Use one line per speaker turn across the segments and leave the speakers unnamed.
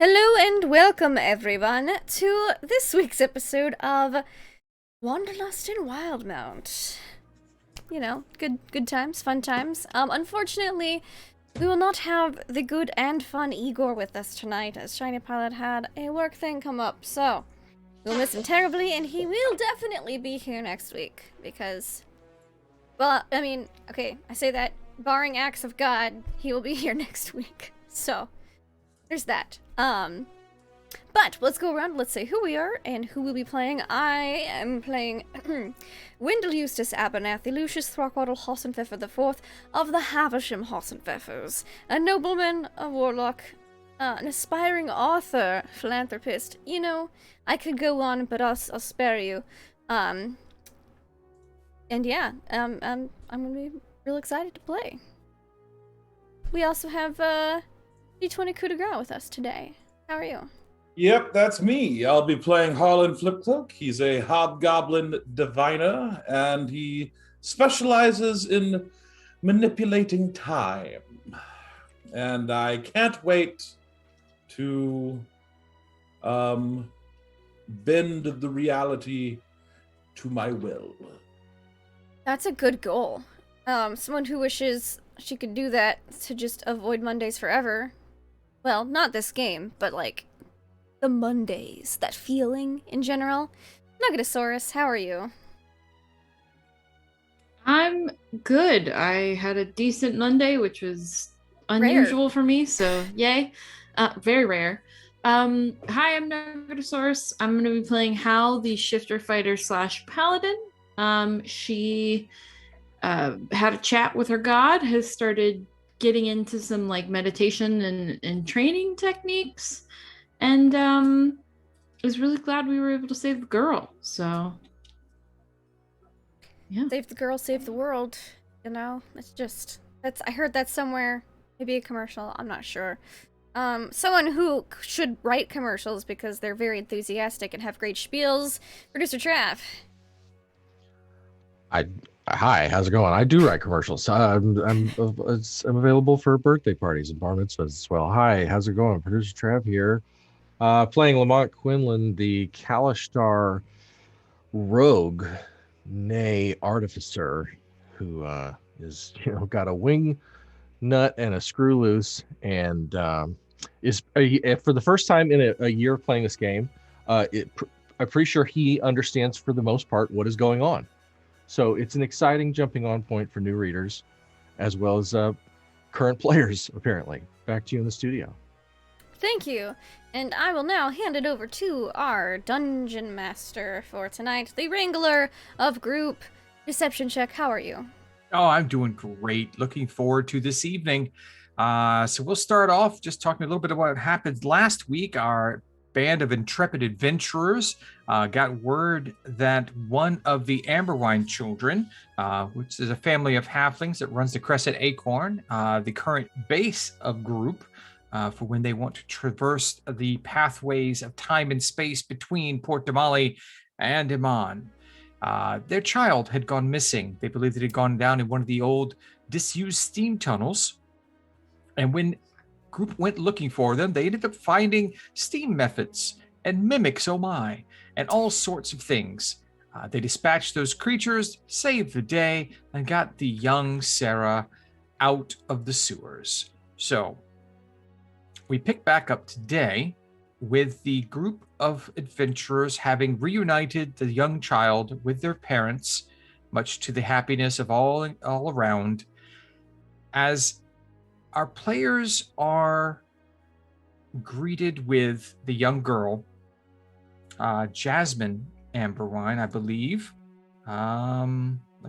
Hello and welcome everyone to this week's episode of Wanderlust and Wildemount. You know, good times, fun times. Unfortunately, we will not have the good and fun Igor with us tonight, as Shiny Pilot had a work thing come up, so we'll miss him terribly, and he will definitely be here next week, because, well, I mean, okay, I say that, barring acts of God, he will be here next week, so there's that. But let's go around, let's say who we are and who we'll be playing. I am playing Wendell Eustace Abernathy, Lucius Throckwaddle Hossenpfeffer IV of the Havisham Hossenpfeffers, a nobleman, a warlock, an aspiring author, philanthropist. You know, I could go on, but I'll spare you. And yeah, I'm gonna be real excited to play. We also have, D20 Coup de Grace with us today. How are you?
Yep, that's me. I'll be playing Harlan Flipcloak. He's a hobgoblin diviner, and he specializes in manipulating time. And I can't wait to bend the reality to my will.
That's a good goal. Someone who wishes she could do that to just avoid Mondays forever. Well, not this game, but like the Mondays, that feeling in general. Nuggetosaurus, how are you?
I'm good. I had a decent Monday, which was unusual for me, so yay. Very rare. Hi, I'm Nuggetosaurus. I'm going to be playing Hal, the shifter fighter / paladin. She had a chat with her god, has started getting into some like meditation and training techniques, and was really glad we were able to save the girl. So yeah,
Save the girl, save the world. You know, I heard that somewhere. Maybe a commercial, I'm not sure. Someone who should write commercials because they're very enthusiastic and have great spiels. Producer Trav.
Hi, how's it going? I do write commercials. I'm available for birthday parties and bar mitzvahs as well. Hi, how's it going? Producer Trav here, playing Lamont Quinlan, the Kalishtar rogue, nay artificer, who is got a wing nut and a screw loose, and for the first time in a year of playing this game, I'm pretty sure he understands for the most part what is going on. So it's an exciting jumping on point for new readers, as well as current players, apparently. Back to you in the studio.
Thank you. And I will now hand it over to our Dungeon Master for tonight, the Wrangler of Group. Deception check, how are you?
Oh, I'm doing great. Looking forward to this evening. So we'll start off just talking a little bit about what happened last week. Our band of intrepid adventurers got word that one of the Amberwine children, which is a family of halflings that runs the Crescent Acorn, the current base of group for when they want to traverse the pathways of time and space between Port Damali and Iman. Their child had gone missing. They believed it had gone down in one of the old disused steam tunnels. And when group went looking for them, they ended up finding steam methods and mimics, oh my, and all sorts of things. They dispatched those creatures, saved the day, and got the young Sarah out of the sewers. So we pick back up today with the group of adventurers having reunited the young child with their parents, much to the happiness of all around, as our players are greeted with the young girl, Jasmine Amberwine, I believe. Let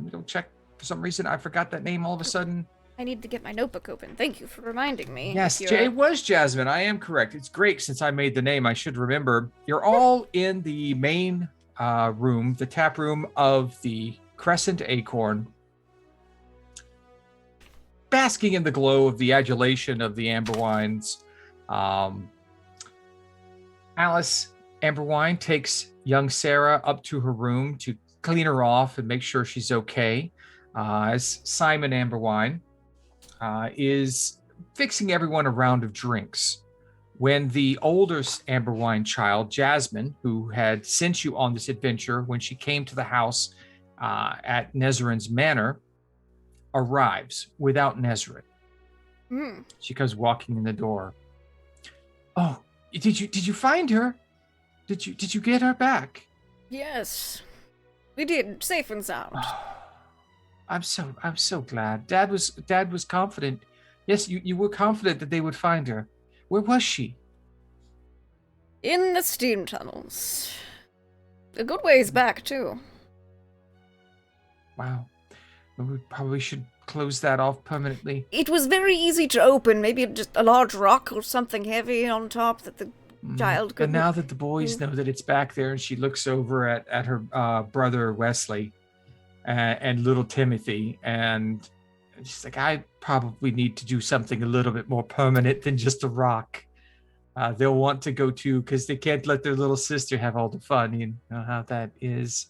me go check. For some reason, I forgot that name all of a sudden.
I need to get my notebook open. Thank you for reminding me.
Yes, it was Jasmine. I am correct. It's great since I made the name. I should remember. You're all in the main room, the tap room of the Crescent Acorn, basking in the glow of the adulation of the Amberwines. Alice Amberwine takes young Sarah up to her room to clean her off and make sure she's okay. As Simon Amberwine is fixing everyone a round of drinks. when the older Amberwine child, Jasmine, who had sent you on this adventure when she came to the house at Nezerin's manor, arrives without Nezerin. She comes walking in the door. Oh, did you find her? Did you get her back?
Yes, we did, safe and sound.
I'm so glad. Dad was confident. Yes, you were confident that they would find her. Where was she?
In the steam tunnels. A good ways back, too.
Wow. Well, we probably should close that off permanently.
It was very easy to open. Maybe just a large rock or something heavy on top that the child could.
And now that the boys know that it's back there, and she looks over at her brother Wesley and little Timothy, and she's like, I probably need to do something a little bit more permanent than just a rock. They'll want to go too, because they can't let their little sister have all the fun. You know how that is.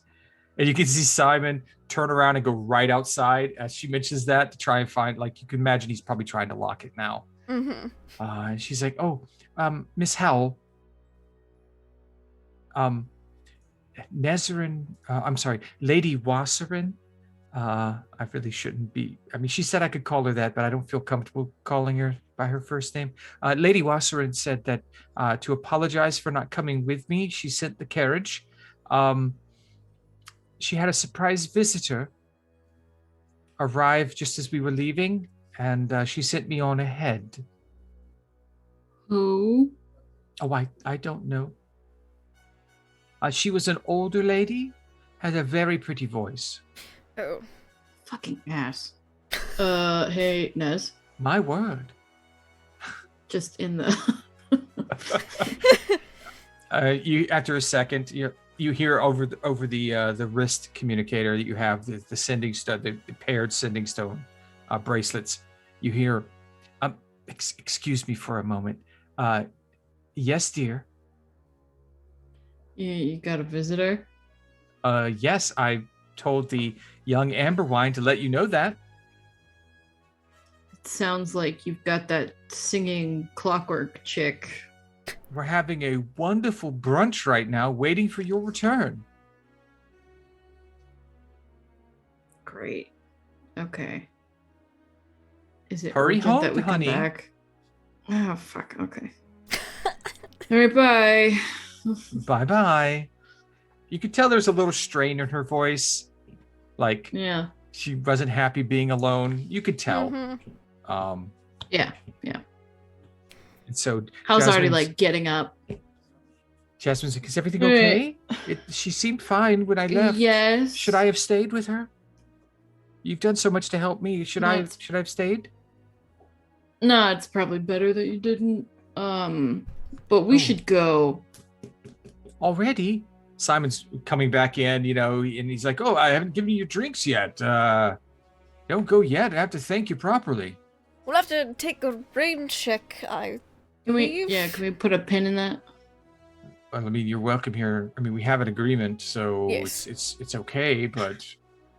And you can see Simon turn around and go right outside as she mentions that to try and find, like, you can imagine he's probably trying to lock it now. And she's like, oh, Miss Howell, Nezerin, I'm sorry, Lady Wasserin. I really shouldn't be. I mean, she said I could call her that, but I don't feel comfortable calling her by her first name. Lady Wasserin said that to apologize for not coming with me. She sent the carriage. She had a surprise visitor arrive just as we were leaving, and she sent me on ahead.
Who?
Oh, I don't know. She was an older lady, had a very pretty voice.
Oh.
Fucking ass. Hey, Nez.
My word.
Just in the...
You after a second, you hear over the wrist communicator that you have, the sending stone, the paired sending stone bracelets. You hear, excuse me for a moment. Yes, dear.
You got a visitor?
Yes, I told the young Amberwine to let you know that.
It sounds like you've got that singing clockwork chick.
We're having a wonderful brunch right now, waiting for your return.
Great. Okay. Is it
Hurry
urgent
home,
that we
honey.
come back? Oh, fuck. Okay. All right, bye.
Bye-bye. You could tell there's a little strain in her voice. Like,
Yeah.
she wasn't happy being alone. You could tell.
Yeah.
And so
How's already
Jasmine's-
like getting up?
Jasmine's like, is everything
All
okay? She seemed fine when I left.
Yes.
Should I have stayed with her? You've done so much to help me. Should
No,
I
it's-
have stayed?
No, it's probably better that you didn't. But we should go.
Already? Simon's coming back in, and he's like, oh, I haven't given you your drinks yet. Don't go yet. I have to thank you properly.
We'll have to take a rain check,
Can we put a pin in that?
Well, I mean, you're welcome here. I mean, we have an agreement, so
Yes.
it's okay. But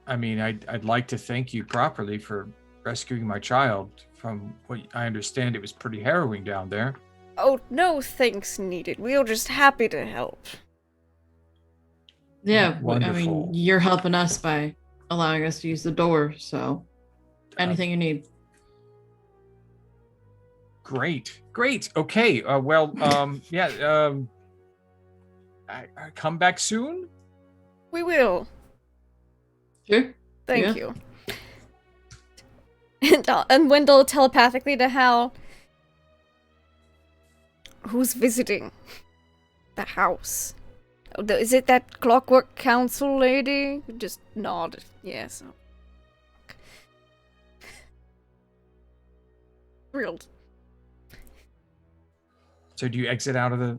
I mean, I'd like to thank you properly for rescuing my child. From what I understand, it was pretty harrowing down there.
Oh, no thanks needed. We are just happy to help.
Yeah, I
Wonderful.
mean, you're helping us by allowing us to use the door, so anything you need.
Great. Okay. I come back soon.
We will.
Sure.
Thank you. And Wendell telepathically to Hal. Who's visiting the house? Is it that Clockwork Council lady? Just nod. Yes. Thrilled.
So do you exit out of the?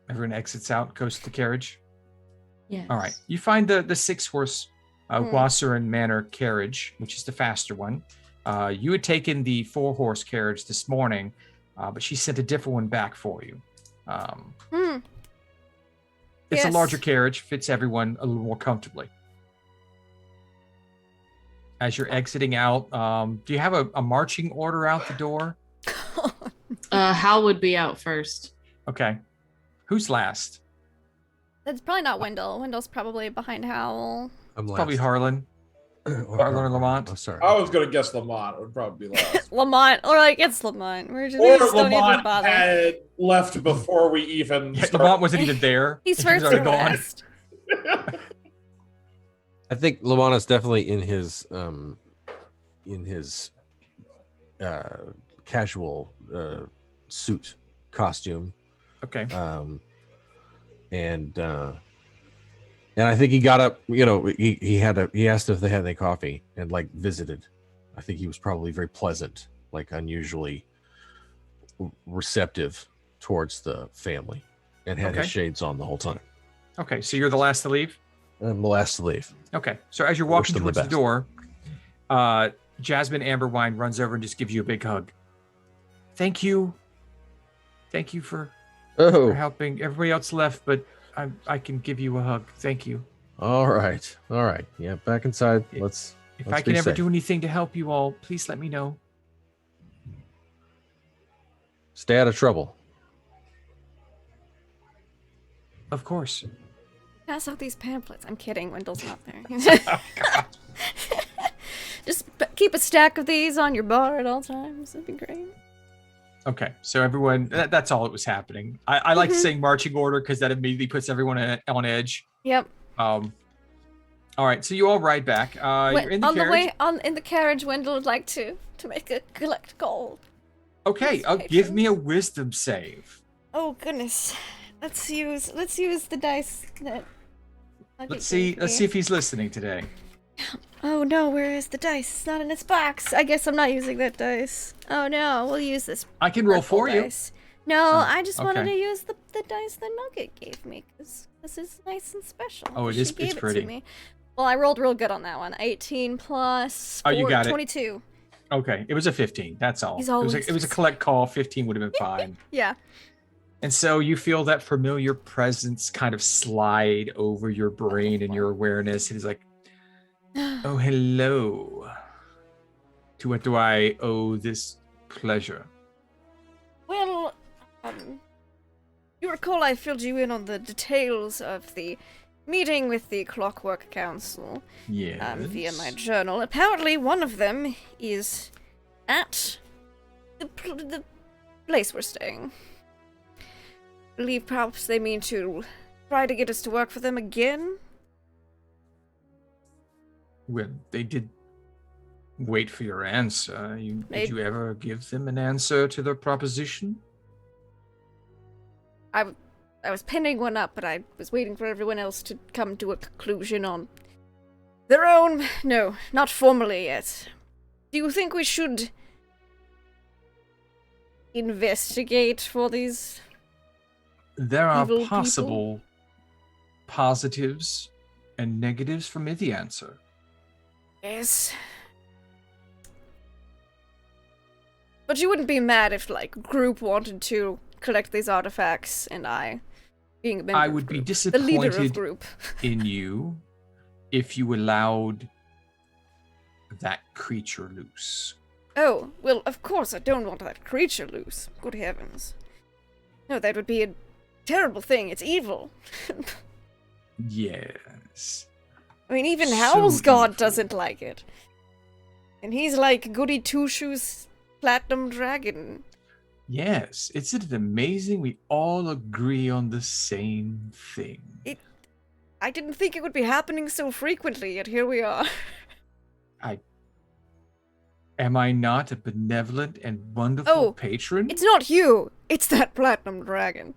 Everyone exits out, goes to the carriage.
Yes.
All right. You find the 6-horse Wasserin Manor carriage, which is the faster one. You had taken the 4-horse carriage this morning, but she sent a different one back for you. It's a
Yes.
larger carriage, fits everyone a little more comfortably. As you're exiting out, do you have a marching order out the door?
Hal would be out first.
Okay. Who's last?
That's probably not Wendell. Wendell's probably behind Howl.
I'm last.
Probably Harlan. Harlan or Lamont.
Oh, sorry.
I was gonna guess Lamont would probably be last.
Lamont, or like it's Lamont. We
Or
just don't even
Lamont
bother.
had left before we even
Yeah,
started.
Lamont wasn't even there.
He's
He was
first
already
or
gone.
last.
I think Lamont is definitely in his casual suit costume.
Okay.
And I think he got up, he asked if they had any coffee and like visited. I think he was probably very pleasant, like unusually receptive towards the family, and had his
Okay.
shades on the whole time.
Okay. So you're the last to leave?
I'm the last to leave.
Okay. So as you're walking
them the
towards the
best.
door, Jasmine Amberwine runs over and just gives you a big hug. Thank you. Thank you for helping. Everybody else left, but I can give you a hug. Thank you.
All right. Yeah, back inside. Let's
If
be
I can ever
safe.
do anything to help you all, please let me know.
Stay out of trouble.
Of course.
Pass out these pamphlets. I'm kidding. Wendell's not there.
Oh, God.
Just keep a stack of these on your bar at all times. That'd be great.
Okay, so everyone, that's all that was happening. I like saying marching order because that immediately puts everyone on edge.
Yep.
All right, so you all ride back. You're in the
on
carriage.
the way in the carriage, Wendell would like to make a collect gold.
Okay,
Yes,
give
patron.
me a wisdom save.
Oh goodness. Let's use the dice that.
Let's see if he's listening today.
Oh no, where is the dice? It's not in its box. I guess I'm not using that dice. Oh no, we'll use this.
I can roll
purple
for you.
dice. No, I just wanted
okay.
to use the dice that Nugget gave me because this is nice and special.
Oh, it
She
is-
gave
it's
it
pretty.
To me. Well, I rolled real good on that one. 18 plus 4,
Oh, you got it.
22.
Okay, it was a 15. That's all.
He's
It
always
was a collect call. 15 would have been fine.
Yeah.
And so you feel that familiar presence kind of slide over your brain and your awareness. It is like, oh, hello. To what do I owe this pleasure?
Well, you recall I filled you in on the details of the meeting with the Clockwork Council
Yes.
via my journal. Apparently, one of them is at the place we're staying. I believe perhaps they mean to try to get us to work for them again.
Well, they did wait for your answer. Did you ever give them an answer to their proposition?
I was pinning one up, but I was waiting for everyone else to come to a conclusion on their own. No, not formally yet. Do you think we should investigate for these?
There are
Evil people?
possible positives and negatives from the answer.
Yes. But you wouldn't be mad if, like, group wanted to collect these artifacts, and I, being a member
I
of
would be
group, the leader of
disappointed
group.
in you if you allowed that creature loose.
Oh, well, of course I don't want that creature loose. Good heavens. No, that would be a terrible thing. It's evil.
Yes.
I mean, even
So
Howl's god
evil.
doesn't like it. And he's like Goody Two-Shoes Platinum Dragon.
Yes. Isn't it amazing we all agree on the same thing?
I didn't think it would be happening so frequently, yet here we are.
Am I not a benevolent and wonderful
Oh,
patron?
It's not you! It's that Platinum Dragon.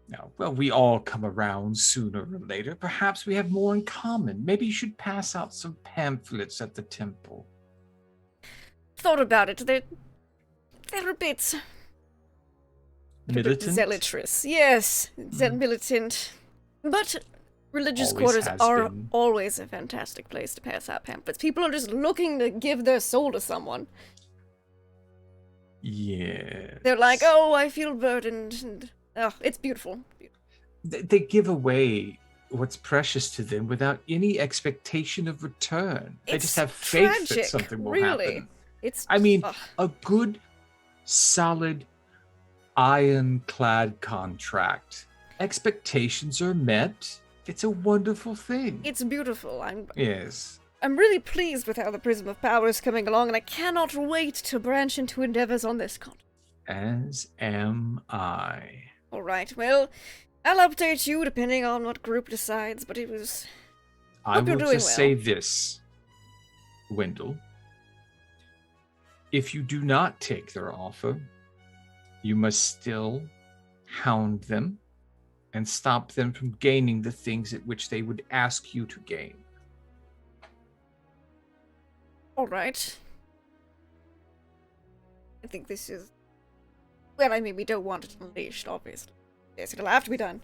No. Well, we all come around sooner or later. Perhaps we have more in common. Maybe you should pass out some pamphlets at the temple.
Thought about it. They're a bit
Militant?
zealotrous. Yes, militant. But religious
Always
quarters
has
are
been.
always a fantastic place to pass out pamphlets. People are just looking to give their soul to someone.
Yes.
They're like, oh, I feel burdened. And, oh, it's beautiful.
They give away what's precious to them without any expectation of return. They
It's
just have faith
tragic,
that something will
really.
happen.
It's.
I mean,
ugh.
a good, solid ironclad contract. Expectations are met. It's a wonderful thing.
It's beautiful.
Yes.
I'm really pleased with how the Prism of Power is coming along, and I cannot wait to branch into endeavors on this continent.
As am I.
All right, well, I'll update you depending on what group decides, but it was...
I
you're
will
doing
just
well.
say this, Wendell. If you do not take their offer, you must still hound them and stop them from gaining the things at which they would ask you to gain.
All right. I think this is... Well, I mean, we don't want it unleashed, obviously. Yes, it'll have to be done.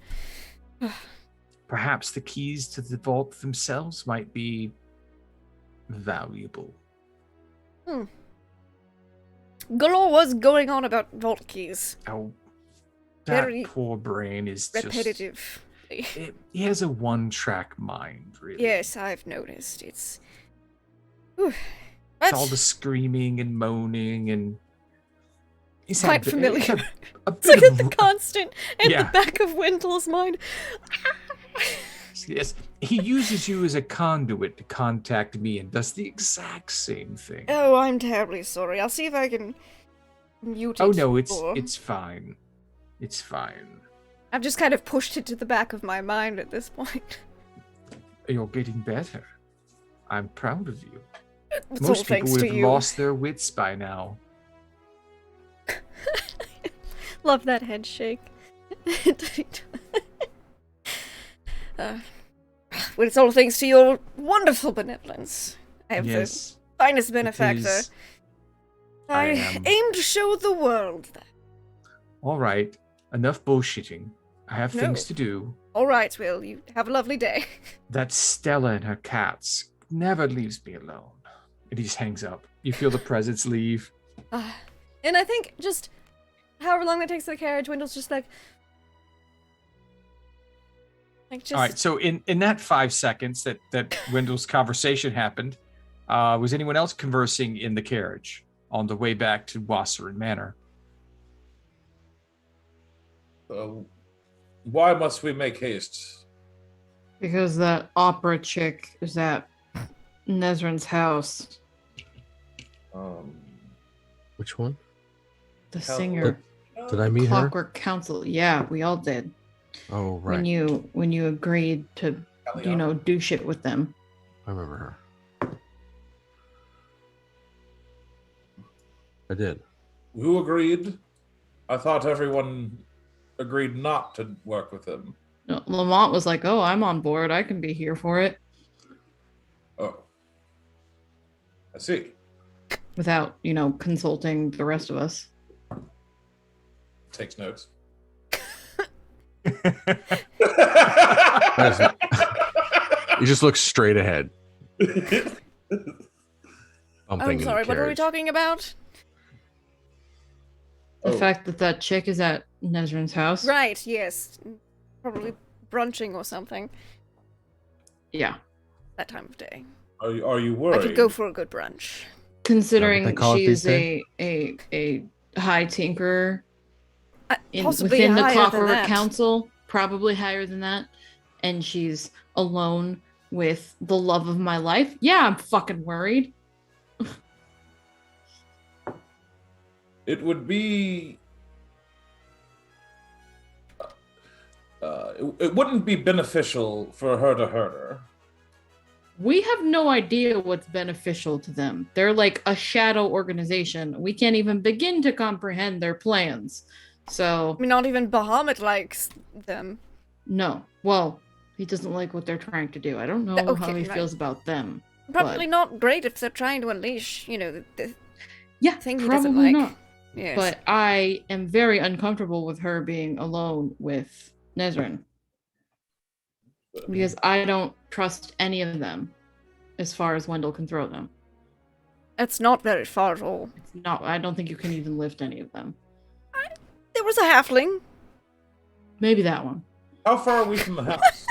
Perhaps the keys to the vault themselves might be valuable.
Galore was going on about vault keys.
Oh, that
Very
poor brain is
repetitive.
he has a one-track mind, really.
Yes, I've noticed. It's...
It's all the screaming and moaning and...
It's quite familiar.
A
It's like
bit
at the
of-
constant in
Yeah.
the back of Wendell's mind.
Yes, he uses you as a conduit to contact me and does the exact same thing.
Oh, I'm terribly sorry. I'll see if I can mute it.
Oh no, it's
or-
fine. It's fine.
I've just kind of pushed it to the back of my mind at this point.
You're getting better. I'm proud of you.
It's all
Most people
thanks
would
to
have
you.
lost their wits by now.
Love that head shake. Well, it's all thanks to your wonderful benevolence. I have
Yes.
the finest
it
benefactor.
is. I
I
am.
aim to show the world that.
All right. Enough bullshitting. I have
No.
things to do.
All right, Will, you have a lovely day.
That Stella and her cats never leaves me alone. And he just hangs up. You feel the presence leave.
And I think just however long it takes the carriage, Wendell's just like just
All right. So in that 5 seconds that Wendell's conversation happened, was anyone else conversing in the carriage on the way back to Wasserin Manor?
Why must we make haste?
Because that opera chick is at Nezrin's house.
Which one?
The
Hell,
singer.
Did I meet her?
Clockwork Council. Yeah, we all did.
Oh, right.
When you agreed to, do shit with them.
I remember her. I did.
Who agreed? I thought everyone agreed not to work with him.
No, Lamont was like, "Oh, I'm on board. I can be here for it,"
Oh. I see.
without, consulting the rest of us.
Takes notes.
He just looks straight ahead.
I'm sorry, what were we talking about?
The
Oh.
fact that chick is at Nezrin's house.
Right, yes. Probably brunching or something.
Yeah.
That time of day.
Are you
I
worried?
could go for a good brunch.
Considering
call it
she's
these
a high tinkerer
Possibly
within the
higher than
Clockwork
that.
Council, probably higher than that, and she's alone with the love of my life. Yeah, I'm fucking worried.
It would be. It wouldn't be beneficial for her to hurt her.
We have no idea what's beneficial to them. They're like a shadow organization. We can't even begin to comprehend their plans. So,
I mean, not even Bahamut likes them.
no. Well, he doesn't like what they're trying to do. I don't know
Okay,
how he
right.
feels about them.
Probably not great if they're trying to unleash, the
Yeah,
thing he
probably
doesn't like.
not.
Yes.
But I am very uncomfortable with her being alone with Nezrin. Because I don't trust any of them as far as Wendell can throw them.
It's not very far at all.
No, I don't think you can even lift any of them.
There was a halfling.
Maybe that one.
How far are we from the house?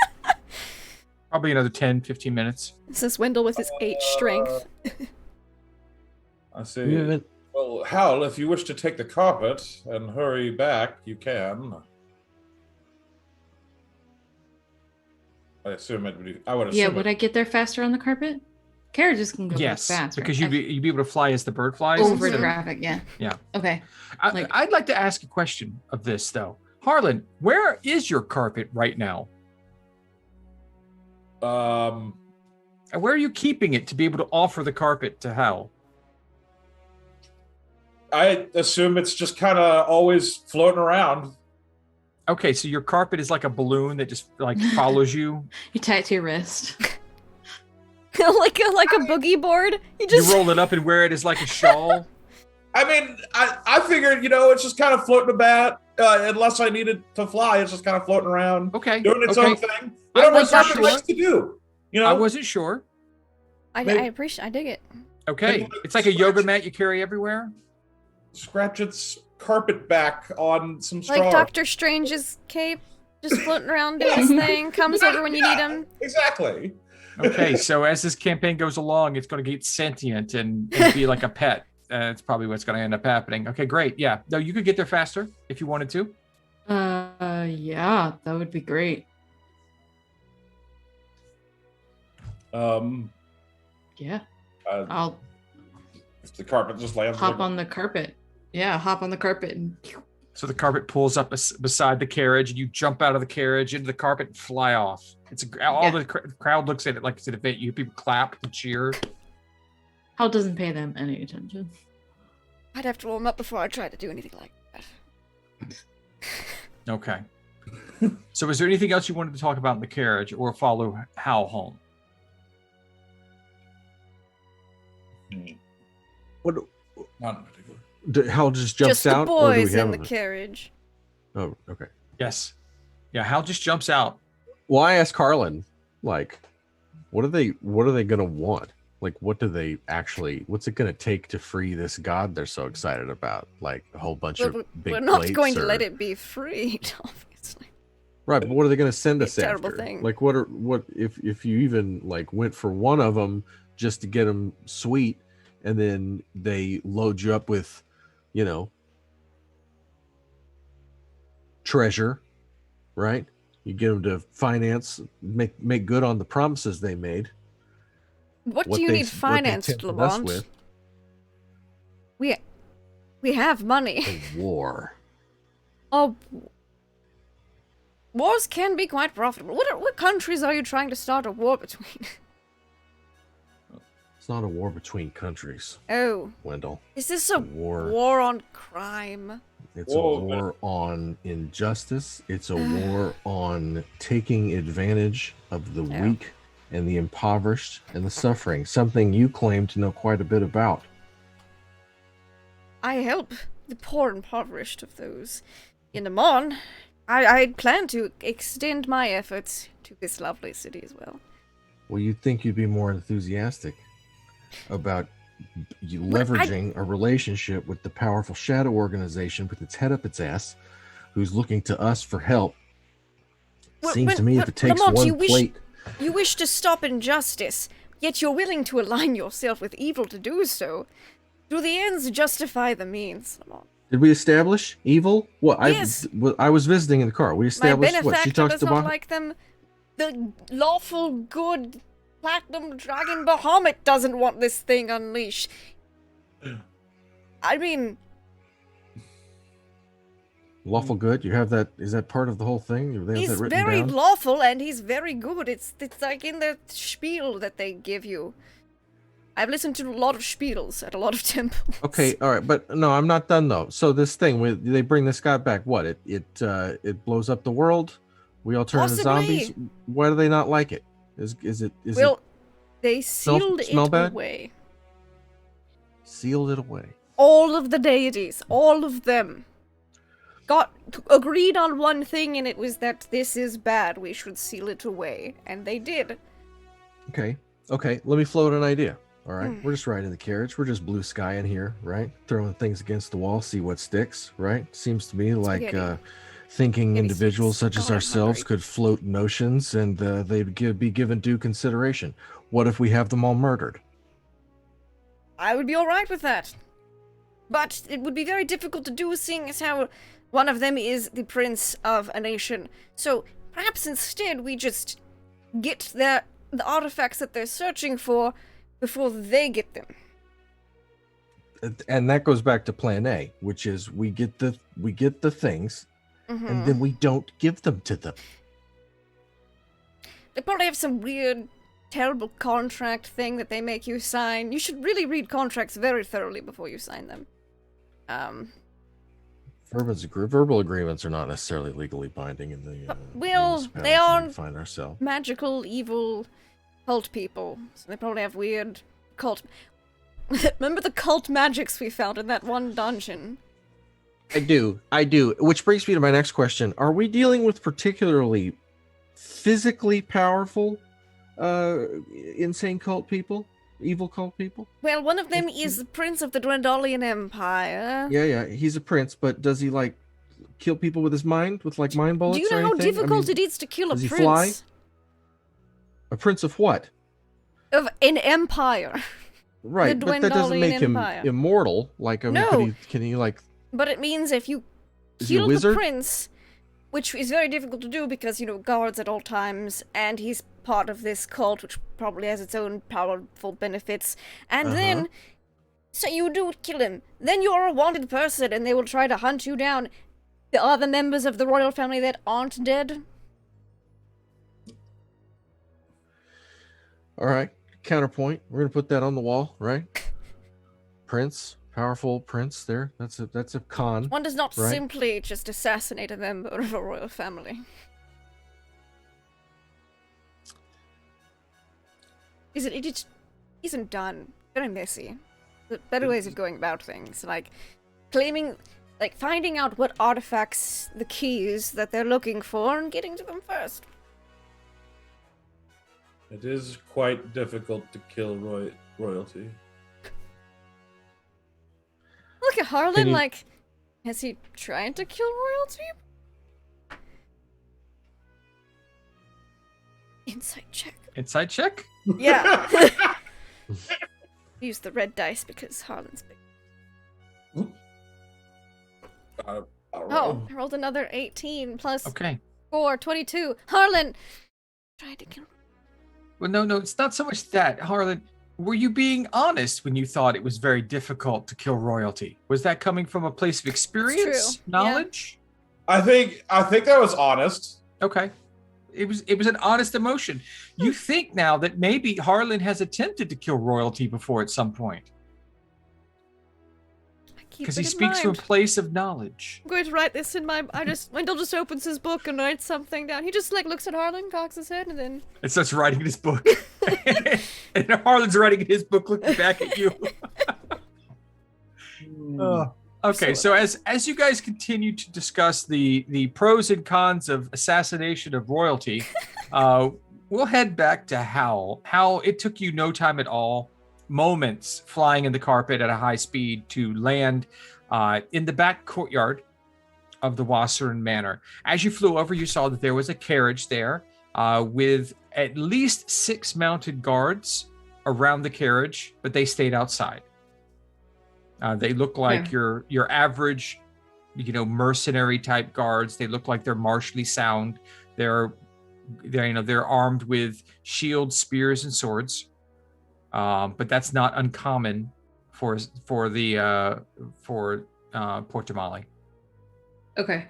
Probably another 10, 15 minutes.
Since Wendell with his 8 strength.
I
We
see. Well, Hal, if you wish to take the carpet and hurry back, you can. I assume it would be. I would assume.
Yeah, would I get there faster on the carpet? Carriages can go
Yes,
faster.
because you'd be able to fly as the bird flies.
over
instead of-
traffic. Yeah.
Yeah.
Okay.
I'd like to ask a question of this though. Harlan, where is your carpet right now?
Um,
And where are you keeping it to be able to offer the carpet to Hal?
I assume it's just kind of always floating around.
Okay, so your carpet is like a balloon that just like follows you.
You tie it to your wrist.
like a boogie board. You
You
just
roll it up and wear it as like a shawl.
I mean, I figured, it's just kind of floating about. Unless I needed to fly, it's just kind of floating around,
Okay.
doing its
okay.
own thing. Whatever
wasn't
carpet
sure.
likes to do.
I wasn't sure.
I
Maybe-
appreciate. I dig it.
Okay.
Maybe
It's like a yoga
scratch-
mat you carry everywhere.
Scratch its carpet back on some straw.
Like Doctor Strange's cape, just floating around doing his thing. Comes over when you need him.
Exactly.
Okay, so as this campaign goes along, it's going to get sentient and be like a pet. That's probably what's going to end up happening. Okay, great. Yeah. No, you could get there faster if you wanted to.
Yeah, that would be great. Yeah, I'll
If the carpet just lands.
hop on the carpet. Yeah, hop on the carpet and
So the carpet pulls up beside the carriage, and you jump out of the carriage into the carpet and fly off. All the crowd looks at it like it's an event. You people clap and cheer.
Hal doesn't pay them any attention.
I'd have to warm up before I try to do anything like that.
Okay. So is there anything else you wanted to talk about in the carriage or follow Hal home?
What?
Not in particular.
Hal just jumps
Just the
out, or do we
boys
have
in the
a-
carriage.
Oh, okay.
Yes. Yeah, Hal just jumps out.
Well, I asked Carlin, like, what are they gonna want? Like, what's it gonna take to free this god they're so excited about? Like a whole bunch of big
We're not
plates
going to
or-
let it be freed, obviously.
Right, but what are they gonna send
It's
us
a terrible
after?
thing.
Like, what if you even like went for one of them just to get them sweet, and then they load you up with, treasure, right? You get them to finance, make good on the promises they made.
What
what
do you
they-
need
what they
financed,
tempted us
Lamont?
with.
We have money.
A war.
Oh, wars can be quite profitable. What countries are you trying to start a war between?
It's not a war between countries,
Oh,
Wendell.
is this
It's a
a
war.
war on crime?
It's
Whoa,
a war on injustice. It's a war on taking advantage of the
Yeah.
weak and the impoverished and the suffering. Something you claim to know quite a bit about.
I help the poor and impoverished of those in Amon. I plan to extend my efforts to this lovely city as well.
Well, you'd think you'd be more enthusiastic about you leveraging a relationship with the powerful shadow organization with its head up its ass, who's looking to us for help. Seems to me if it takes
Lamont,
one plate.
You wish to stop injustice, yet you're willing to align yourself with evil to do so. Do the ends justify the means, Lamont?
Did we establish evil? What?
Yes.
I was visiting in the car. We
My
established what? She
benefactor
talks
does
to
not like them. The lawful good platinum dragon Bahamut doesn't want this thing unleashed. I mean,
lawful good. You have that? Is that part of the whole thing? They have
he's
that written
very
down?
lawful and he's very good. It's like in the spiel that they give you. I've listened to a lot of spiels at a lot of temples.
Okay, all right, but no, I'm not done though. So this thing, they bring this guy back. What? It blows up the world. We all turn into
Possibly.
zombies. Why do they not like it? Is
Well,
it
they sealed
smell
it
bad?
away.
sealed it away?
All of the deities, all of them, agreed on one thing, and it was that this is bad. We should seal it away, and they did.
Okay, let me float an idea. All right,
Hmm.
we're just riding the carriage. We're just blue sky in here, right? Throwing things against the wall, see what sticks, right? Seems to me like
Spaghetti.
thinking
Maybe
individuals such as
God, I'm
ourselves
hungry.
could float notions and they'd be given due consideration. What if we have them all murdered?
I would be all right with that. But it would be very difficult to do, seeing as how one of them is the prince of a nation. So perhaps instead we just get the artifacts that they're searching for before they get them.
And that goes back to plan A, which is we get the things, and then we don't give them to them.
They probably have some weird, terrible contract thing that they make you sign. You should really read contracts very thoroughly before you sign them.
Verbal agreements are not necessarily legally binding in the
they are
we find ourselves.
Magical, evil cult people. So they probably have weird cult. Remember the cult magics we found in that one dungeon?
I do. Which brings me to my next question. Are we dealing with particularly physically powerful, insane cult people? Evil cult people?
Well, one of them is the prince of the Dwendalian Empire.
Yeah. He's a prince, but does he, like, kill people with his mind? With, like, mind bullets or anything?
Do you know how difficult it is to kill a
does
prince?
He fly? A prince of what?
Of an empire.
Right, but that doesn't make him immortal. Like, I mean,
No.
Can he, like...
But it means if you
Is he a
kill the
wizard?
prince, which is very difficult to do because, guards at all times, and he's part of this cult, which probably has its own powerful benefits, and then, so you do kill him, then you're a wanted person, and they will try to hunt you down. The other members of the royal family that aren't dead.
All right, counterpoint. We're going to put that on the wall, right? Prince, powerful prince there. That's a con.
One does not
right?
simply just assassinate a member of a royal family. It isn't done. Very messy. But better ways of going about things, like finding out what artifacts, the keys that they're looking for, and getting to them first.
It is quite difficult to kill royalty.
Look at Harlan, has he tried to kill royalty? Insight check.
Insight check?
Yeah. Use the red dice because Harlan's big. Oh, I rolled another 18 plus 4, 22. Harlan tried to kill.
Well, no, it's not so much that. Harlan, were you being honest when you thought it was very difficult to kill royalty? Was that coming from a place of experience, knowledge?
Yeah. I think that was honest.
Okay. It was an honest emotion. You think now that maybe Harlan has attempted to kill royalty before at some point. Because he speaks from a place of knowledge.
I'm going to write this in my... Wendell just opens his book and writes something down. He just, looks at Harlan, cocks his head, and then...
And starts writing in his book. And Harlan's writing in his book, looking back at you. Okay, so as you guys continue to discuss the pros and cons of assassination of royalty, we'll head back to Hal. Hal, it took you no time at all, moments flying in the carpet at a high speed to land in the back courtyard of the Wasseron Manor. As you flew over, you saw that there was a carriage there with at least 6 mounted guards around the carriage, but they stayed outside. They look like your average, mercenary type guards. They look like they're martially sound. They're armed with shields, spears, and swords. But that's not uncommon for Port Damali.
Okay.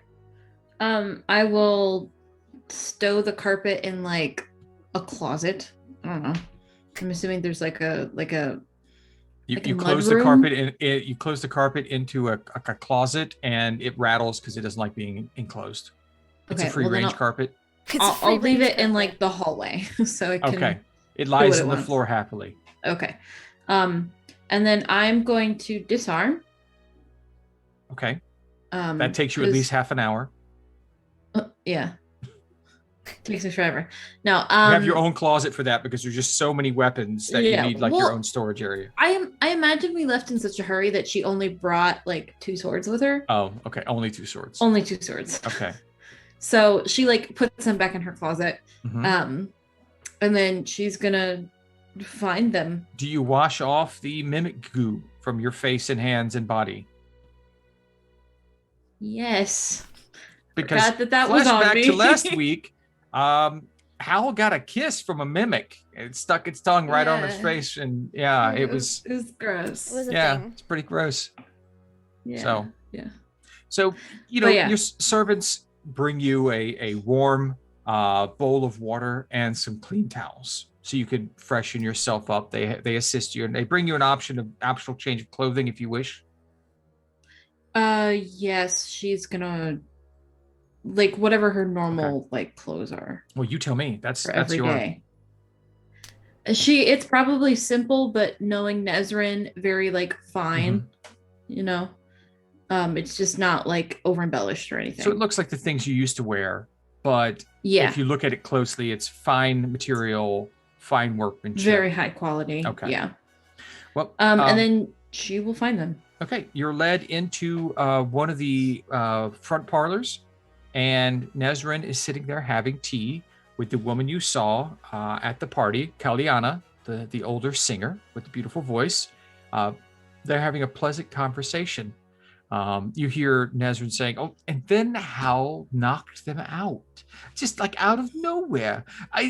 I will stow the carpet in a closet. I don't know. I'm assuming there's
You close the carpet you close the carpet into a closet, and it rattles because it doesn't like being enclosed. It's a free range carpet.
I'll leave it in the hallway so it can.
Okay. It lies on the floor happily.
Okay. And then I'm going to disarm.
Okay. That takes you at least half an hour.
Yeah. Takes me forever. No,
you have your own closet for that because there's just so many weapons that you need your own storage area.
I imagine we left in such a hurry that she only brought 2 swords with her.
Oh, okay. Only 2 swords.
Only 2 swords.
Okay.
So she puts them back in her closet.
Mm-hmm.
And then she's gonna find them.
Do you wash off the mimic goo from your face and hands and body?
Yes.
Because
that was on
flashback
me.
to last week, Hal got a kiss from a mimic. It stuck its tongue right on his
Yeah.
face, and it was
It was gross.
It was a
yeah,
thing.
it's pretty gross.
Yeah.
So.
Yeah.
So, your servants bring you a warm bowl of water and some clean towels so you could freshen yourself up. They assist you, and they bring you an optional change of clothing if you wish.
Yes, she's gonna like whatever her normal like clothes are
Well, you tell me. That's
for every
your
day. It's probably simple, but knowing Nezrin, very like fine, it's just not like over embellished or anything.
So it looks like the things you used to wear, but
yeah,
if you look at it closely, it's fine material, fine workmanship.
very high quality.
Okay.
Yeah.
Well,
and then she will find them.
Okay, you're led into one of the front parlors, and Nezrin is sitting there having tea with the woman you saw at the party, Kaliana, the older singer with the beautiful voice. They're having a pleasant conversation. You hear Nezrin saying, "Oh, and then Hal knocked them out, just like out of nowhere.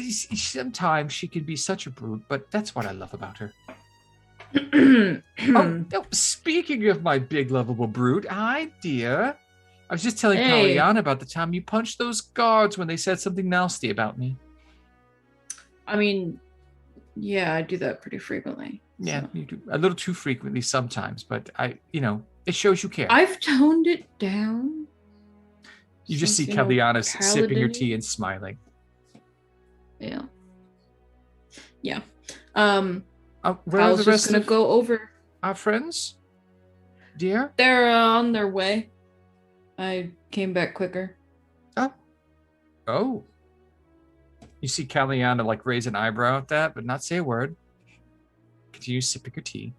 Sometimes she can be such a brute, but that's what I love about her." Speaking of my big lovable brute, hi dear. I was just telling
Hey.
Kaliana about the time you punched those guards when they said something nasty about me.
I mean, yeah, I do that pretty frequently.
Yeah,
so.
you do a little too frequently sometimes, but it shows you care.
I've toned it down.
You just see
since, you know,
Kaliana sipping her
paladin-
tea and smiling.
Yeah. Yeah.
Where
I
are
was
the
just
rest
gonna
of
go over.
our friends, dear?
They're on their way. I came back quicker.
Oh. You see Kaliana like raise an eyebrow at that, but not say a word. Continue sipping her tea.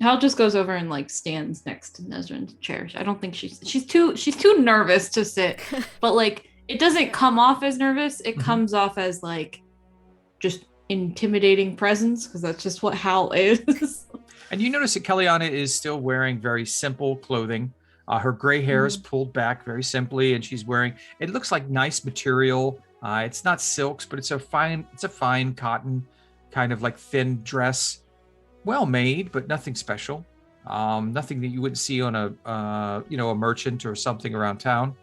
Hal just goes over and like stands next to Nezrin's chair. I don't think she's too nervous to sit, but like it doesn't come off as nervous. It
Mhm.
comes off as like just intimidating presence because that's just what Hal is.
And you notice that Kaliana is still wearing very simple clothing. Her gray hair is pulled back very simply, and she's wearing, it looks like nice material. It's not silks, but it's a fine cotton, kind of like thin dress. Well made, but nothing special. Nothing that you wouldn't see on a merchant or something around town.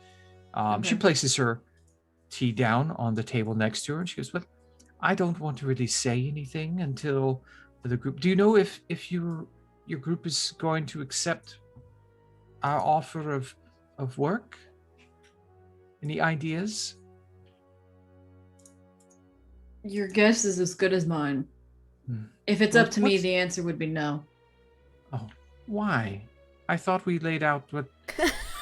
She
Okay.
places her tea down on the table next to her, and she goes, "Well, I don't want to really say anything until the group. Do you know if your group is going to accept our offer of work? Any ideas?"
Your guess is as good as mine. If it's
What-
up to me,
what's-
the answer would be no.
Oh, why? I thought we laid out what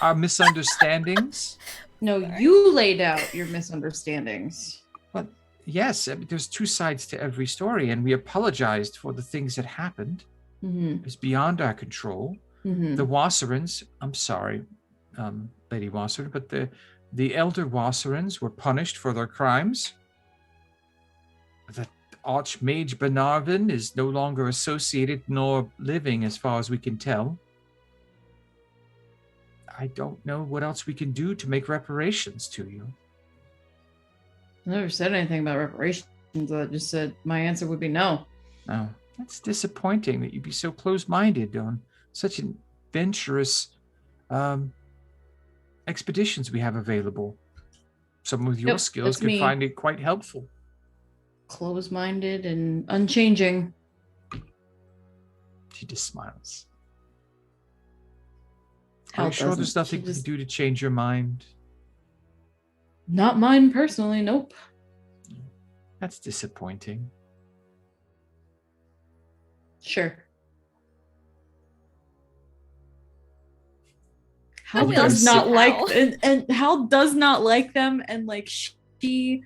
our misunderstandings.
No, you laid out your misunderstandings.
But yes, I mean, there's two sides to every story, and we apologized for the things that happened.
Mm-hmm.
It's beyond our control.
Mm-hmm.
The Wasserans, I'm sorry, Lady Wasseran, but the elder Wasserans were punished for their crimes. The Archmage Benarvin is no longer associated nor living as far as we can tell. I don't know what else we can do to make reparations to you.
I never said anything about reparations. I just said my answer would be no.
Oh, that's disappointing that you'd be so close-minded on such adventurous expeditions we have available. Someone with your
Yep,
skills
that's
could
me.
find it quite helpful.
Close-minded and unchanging.
She just smiles.
Hal
Are you sure there's
doesn't.
nothing
She
we
just-
can do to change your mind?
Not mine personally. Nope.
That's disappointing.
Sure.
But
Hal
we
does
also
not
see
like
Hal.
and Hal does not like them, and like she's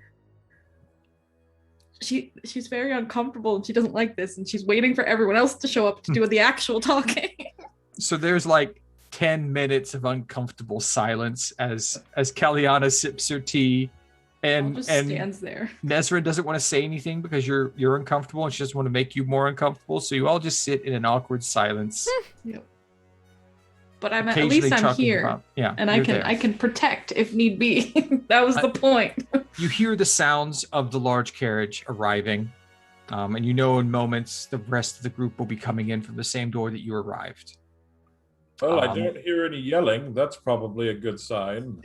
very uncomfortable and she doesn't like this, and she's waiting for everyone else to show up to do the actual talking.
So there's like 10 minutes of uncomfortable silence as Kaliana sips her tea And
just
and
stands there.
Nezrin doesn't want to say anything because you're uncomfortable, and she doesn't want to make you more uncomfortable. So you all just sit in an awkward silence.
Yep. But at
occasionally
least I'm
talking
here,
about- yeah,
and
you're there.
I can protect if need be. That was the point.
You hear the sounds of the large carriage arriving, and you know in moments the rest of the group will be coming in from the same door that you arrived.
Well, I don't hear any yelling. That's probably a good sign.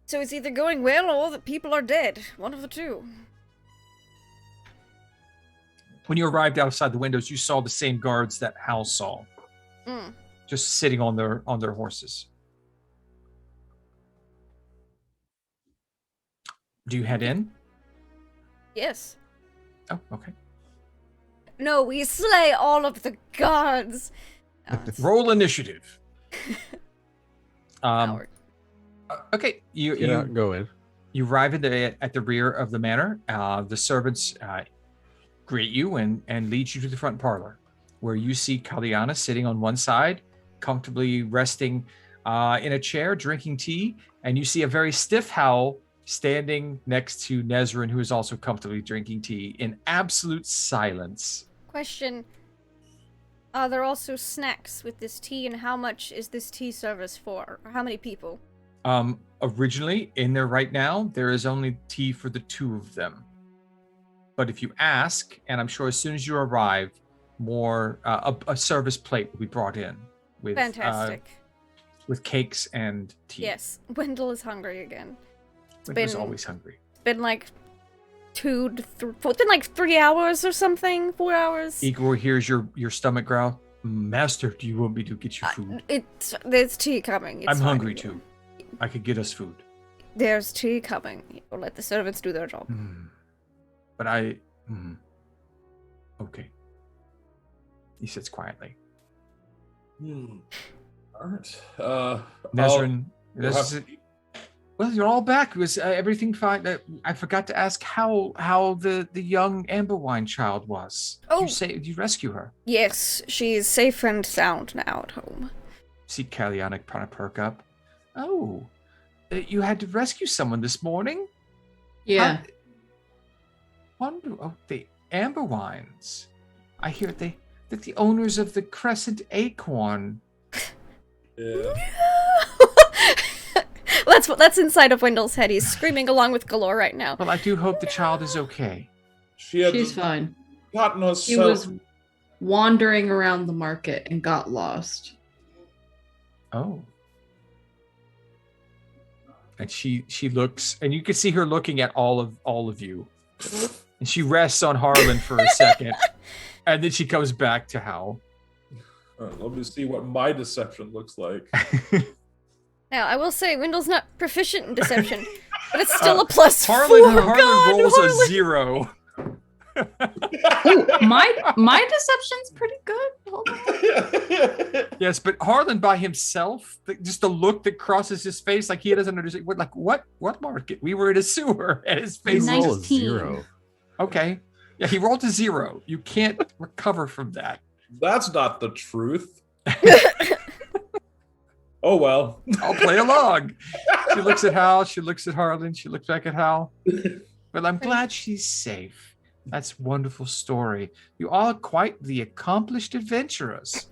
So it's either going well or the people are dead. One of the two.
When you arrived outside the windows, you saw the same guards that Hal saw, just sitting on their horses. Do you head in?
Yes.
Oh, okay.
No, we slay all of the gods.
Roll initiative.
Howard.
Okay,
Go in.
you arrive at the rear of the manor. The servants greet you and lead you to the front parlor, where you see Kaliana sitting on one side, comfortably resting in a chair, drinking tea, and you see a very stiff Hal standing next to Nezrin, who is also comfortably drinking tea in absolute silence.
Question. Are there also snacks with this tea, and how much is this tea service for? Or how many people?
Originally, in there right now, there is only tea for the two of them. But if you ask, and I'm sure as soon as you arrive, more a service plate will be brought in with
Fantastic.
With cakes and tea.
Yes, Wendell is hungry again.
Wendell's always hungry.
It's been like 3 hours or something. 4 hours.
Igor hears your stomach growl. Master, do you want me to get you food?
There's tea coming. It's
I'm
fine.
hungry too. I could get us food.
There's tea coming. We'll let the servants do their job.
But okay. He sits quietly.
All right.
Nezrin,
I'll-
well, you're all back. Was everything fine? I forgot to ask how the young Amberwine child was.
Oh.
Did you rescue her?
Yes, she's safe and sound now at home.
See Kaliana kind of perk up. Oh, you had to rescue someone this morning?
Yeah.
The Amberwines. I hear that the owners of the Crescent Acorn.
Yeah.
That's inside of Wendell's head. He's screaming along with Galore right now.
Well, I do hope the child is okay.
She's fine.
Gotten herself.
She was wandering around the market and got lost.
Oh. And she looks, and you can see her looking at all of you. And she rests on Harlan for a second. And then she comes back to Hal.
Let me see what my deception looks like.
Now, I will say, Wendell's not proficient in deception, but it's still a plus
Harlan
4.
Harlan
God,
rolls
Harlan.
a 0.
Oh, my deception's pretty good. Hold on.
Yes, but Harlan by himself, just the look that crosses his face, like he doesn't understand. What market? We were in a sewer, and his face.
Nice.
Roll a
19.
0.
Okay, yeah, he rolled a 0. You can't recover from that.
That's not the truth. Oh well.
I'll play along. She looks at Hal. She looks at Harlan. She looks back at Hal. But I'm glad she's safe. That's a wonderful story. You are quite the accomplished adventurers.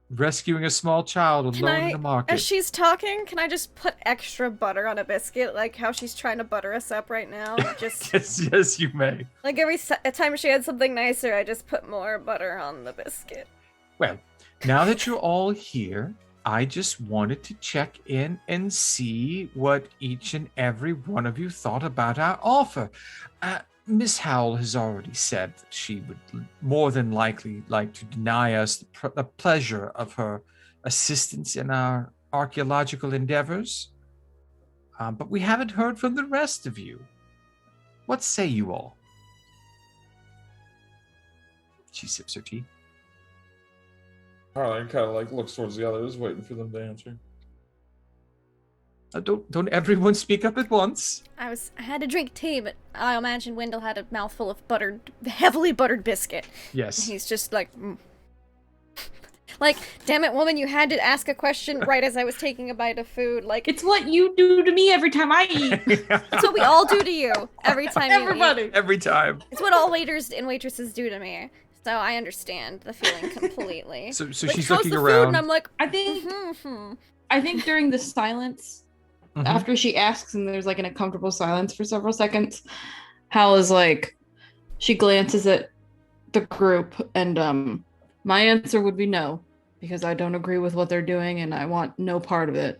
Rescuing a small child alone in the market.
As she's talking, can I just put extra butter on a biscuit, like how she's trying to butter us up right now? Just
yes, you may.
like every time she had something nicer, I just put more butter on the biscuit.
Well, now that you're all here, I just wanted to check in and see what each and every one of you thought about our offer. Miss Howell has already said that she would more than likely like to deny us the pleasure of her assistance in our archaeological endeavors. But we haven't heard from the rest of you. What say you all? She sips her tea.
Harlan kind of like looks towards the others, waiting for them to answer.
Don't everyone speak up at once.
I had to drink tea, but I imagine Wendell had a mouthful of heavily buttered biscuit.
Yes.
He's just like, Like, damn it, woman, you had to ask a question right as I was taking a bite of food. Like,
It's what you do to me every time I eat.
it's what we all do to you every time you
Everybody.
eat.
Every time.
It's what all waiters and waitresses do to me. So I understand the feeling completely.
So
Like,
she's
how's
looking
the
around.
food? And I'm like,
I think
mm-hmm.
I think during the silence,
Mhm.
after she asks and there's like an uncomfortable silence for several seconds, Hal is like, she glances at the group and my answer would be no, because I don't agree with what they're doing and I want no part of it.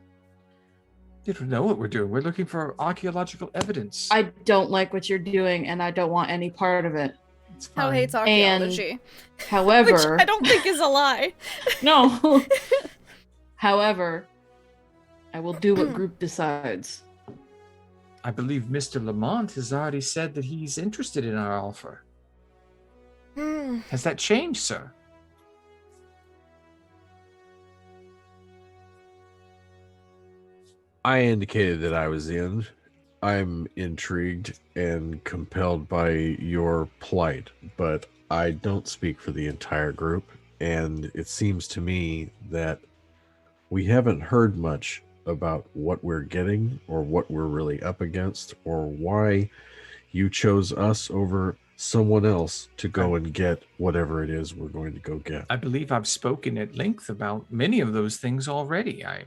You don't know what we're doing. We're looking for archaeological evidence.
I don't like what you're doing and I don't want any part of it.
It's
Hal
fine.
hates archaeology.
However,
Which I don't think is a lie.
no. However, I will do what group decides.
I believe Mr. Lamont has already said that he's interested in our offer.
Hmm.
Has that changed, sir?
I indicated that I was in. I'm intrigued and compelled by your plight, but I don't speak for the entire group, and it seems to me that we haven't heard much about what we're getting or what we're really up against or why you chose us over someone else to go and get whatever it is we're going to go get.
I believe I've spoken at length about many of those things already. I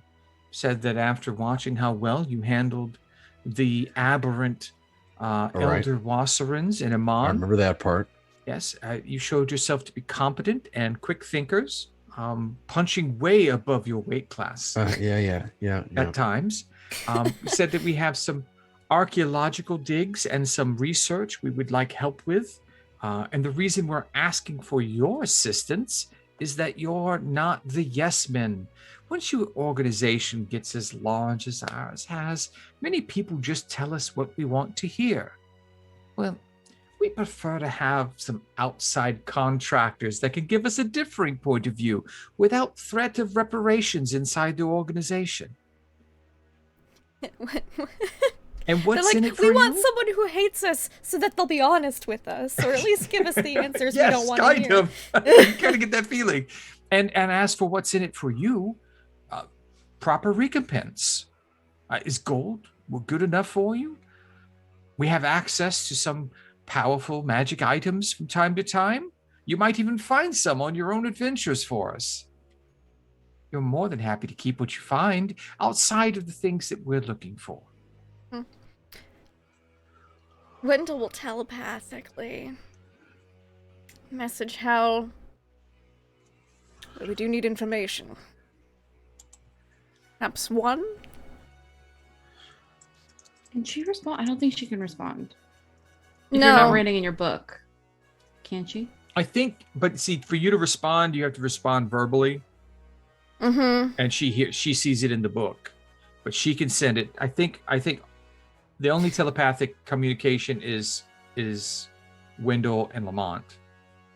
said that after watching how well you handled the aberrant
right.
Elder Wasserans in
I
Amon.
remember that part.
Yes, you showed yourself to be competent and quick thinkers, punching way above your weight class
Yeah.
at times. You said that we have some archaeological digs and some research we would like help with. And the reason we're asking for your assistance is that you're not the yes men. Once your organization gets as large as ours has, many people just tell us what we want to hear. Well, we prefer to have some outside contractors that can give us a differing point of view without threat of reparations inside the organization. And what's
They're
in
like,
it for
we want
you?
someone who hates us so that they'll be honest with us, or at least give us the answers we
Yes,
don't want to
kind
hear.
of. You kind of get that feeling. And as for what's in it for you, proper recompense. Is gold good enough for you? We have access to some powerful magic items from time to time. You might even find some on your own adventures for us. You're more than happy to keep what you find outside of the things that we're looking for.
Wendell will telepathically message Hal. We do need information. Perhaps one?
Can she respond? I don't think she can respond. If
No.
you're not writing in your book, can she?
I think, but see, for you to respond, you have to respond verbally,
Mm-hmm.
and she sees it in the book, but she can send it. I think the only telepathic communication is Wendell and Lamont.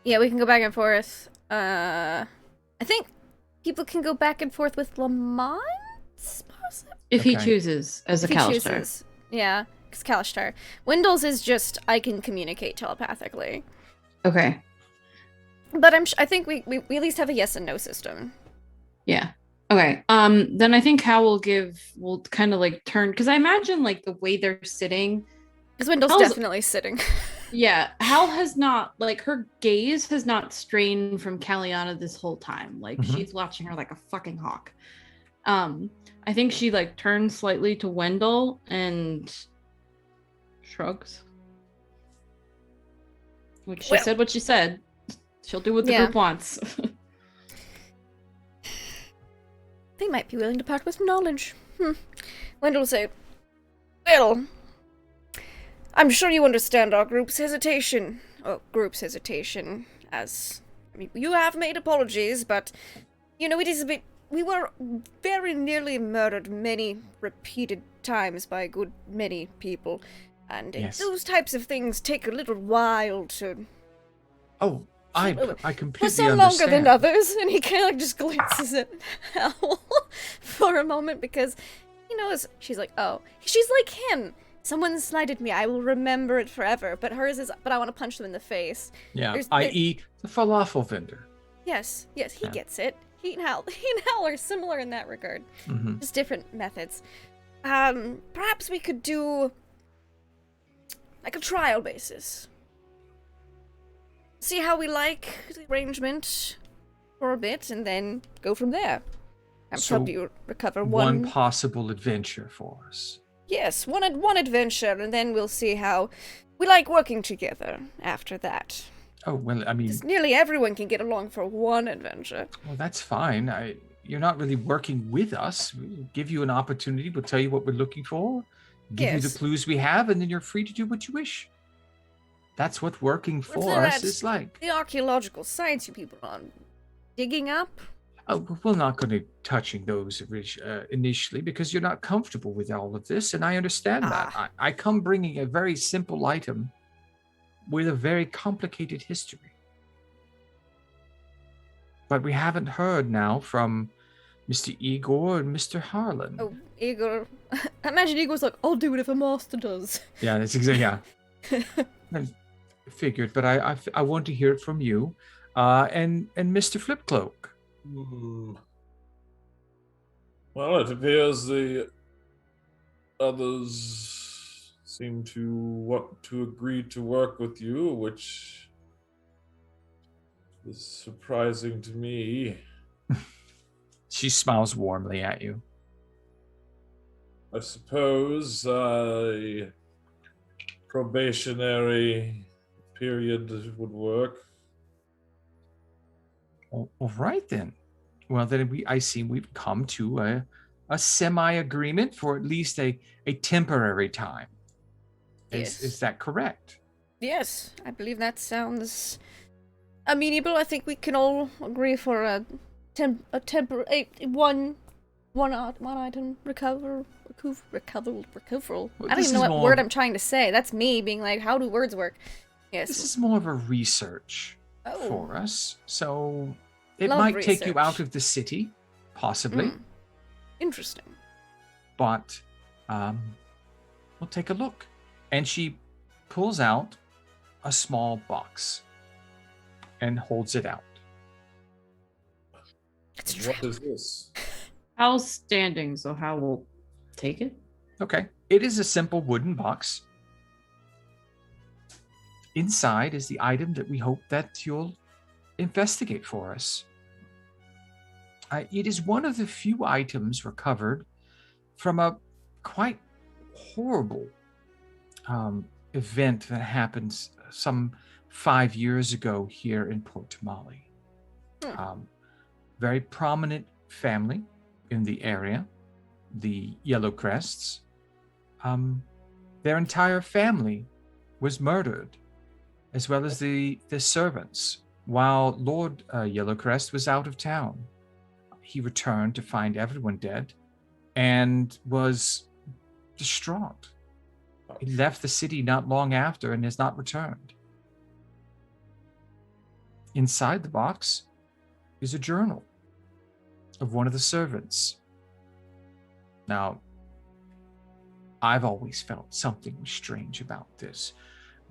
Yeah, we can go back and forth. I think people can go back and forth with Lamont, possibly?
If he
Okay.
chooses as a
If he
Kalistar.
chooses. Yeah, because Kalistar. Wendell's is just, I can communicate telepathically.
Okay.
But I think we at least have a yes and no system.
Yeah. Okay. Then I think Hal will kind of like turn, because I imagine like the way they're sitting.
Because Wendell's
Hal's-
definitely sitting.
Yeah, Hal has not, like, her gaze has not strained from Caliana this whole time. Like,
Mhm.
she's watching her like a fucking hawk. I think she, like, turns slightly to Wendell and shrugs. Like, she
Well-
said what she said. She'll do what the
Yeah.
group wants.
They might be willing to part with knowledge. Wendell will say, well, I'm sure you understand our group's hesitation. As, I mean, you have made apologies, but, you know, it is a bit... We were very nearly murdered many repeated times by a good many people. And
Yes.
those types of things take a little while to...
Oh, I
For
completely
some
understand.
longer than others, and he kind of like just glances at Hal for a moment because he knows. She's like, oh, she's like him. Someone slighted me. I will remember it forever. But hers is, but I want to punch them in the face.
Yeah,
There's-
i.e. the falafel vendor.
Yes, he
Yeah.
gets it. He and Hal are similar in that regard.
Mhm.
Just different methods. Perhaps we could do like a trial basis. See how we like the arrangement for a bit, and then go from there. Help
So,
you recover
one possible adventure for us.
Yes, one adventure, and then we'll see how we like working together after that.
Oh, well, I mean,
'Cause nearly everyone can get along for one adventure.
well, that's fine. You're not really working with us. We'll give you an opportunity. We'll tell you what we're looking for, give you the
Yes.
clues we have, and then you're free to do what you wish. That's what working for us
that's
is like.
The archaeological sites you people are digging up.
Oh, we're not going to touching those initially because you're not comfortable with all of this, and I understand that. I come bringing a very simple item with a very complicated history. But we haven't heard now from Mr. Igor and Mr. Harlan.
Oh, Igor. I imagine Igor's like, I'll do it if a master does.
Yeah, that's exactly, yeah. I figured, but I want to hear it from you and Mr. Flipcloak.
Well, it appears the others seem to want to agree to work with you, which is surprising to me.
She smiles warmly at you.
I suppose a probationary period would work.
All right then. Well, then I see we've come to a semi-agreement for at least a temporary time.
Yes.
Is that correct?
Yes, I believe that sounds amenable. I think we can all agree for one item recoverable.
Well,
I don't
this
even know
is
what
more-
word I'm trying to say. That's me being like, how do words work? Yes.
This is more of a research
Oh.
for us. So it
Love
might take you
research.
out of the city, possibly,
Interesting.
but we'll take a look. And she pulls out a small box and holds it out.
It's
What
true.
is this?
Hal's standing, so Hal will take it.
Okay. It is a simple wooden box. Inside is the item that we hope that you'll investigate for us. It is one of the few items recovered from a quite horrible event that happened some 5 years ago here in Port Damali. Very prominent family in the area, the Yellow Crests. Their entire family was murdered, as well as the servants, while Lord Yellowcrest was out of town. He returned to find everyone dead and was distraught. He left the city not long after and has not returned. Inside the box is a journal of one of the servants. Now, I've always felt something was strange about this.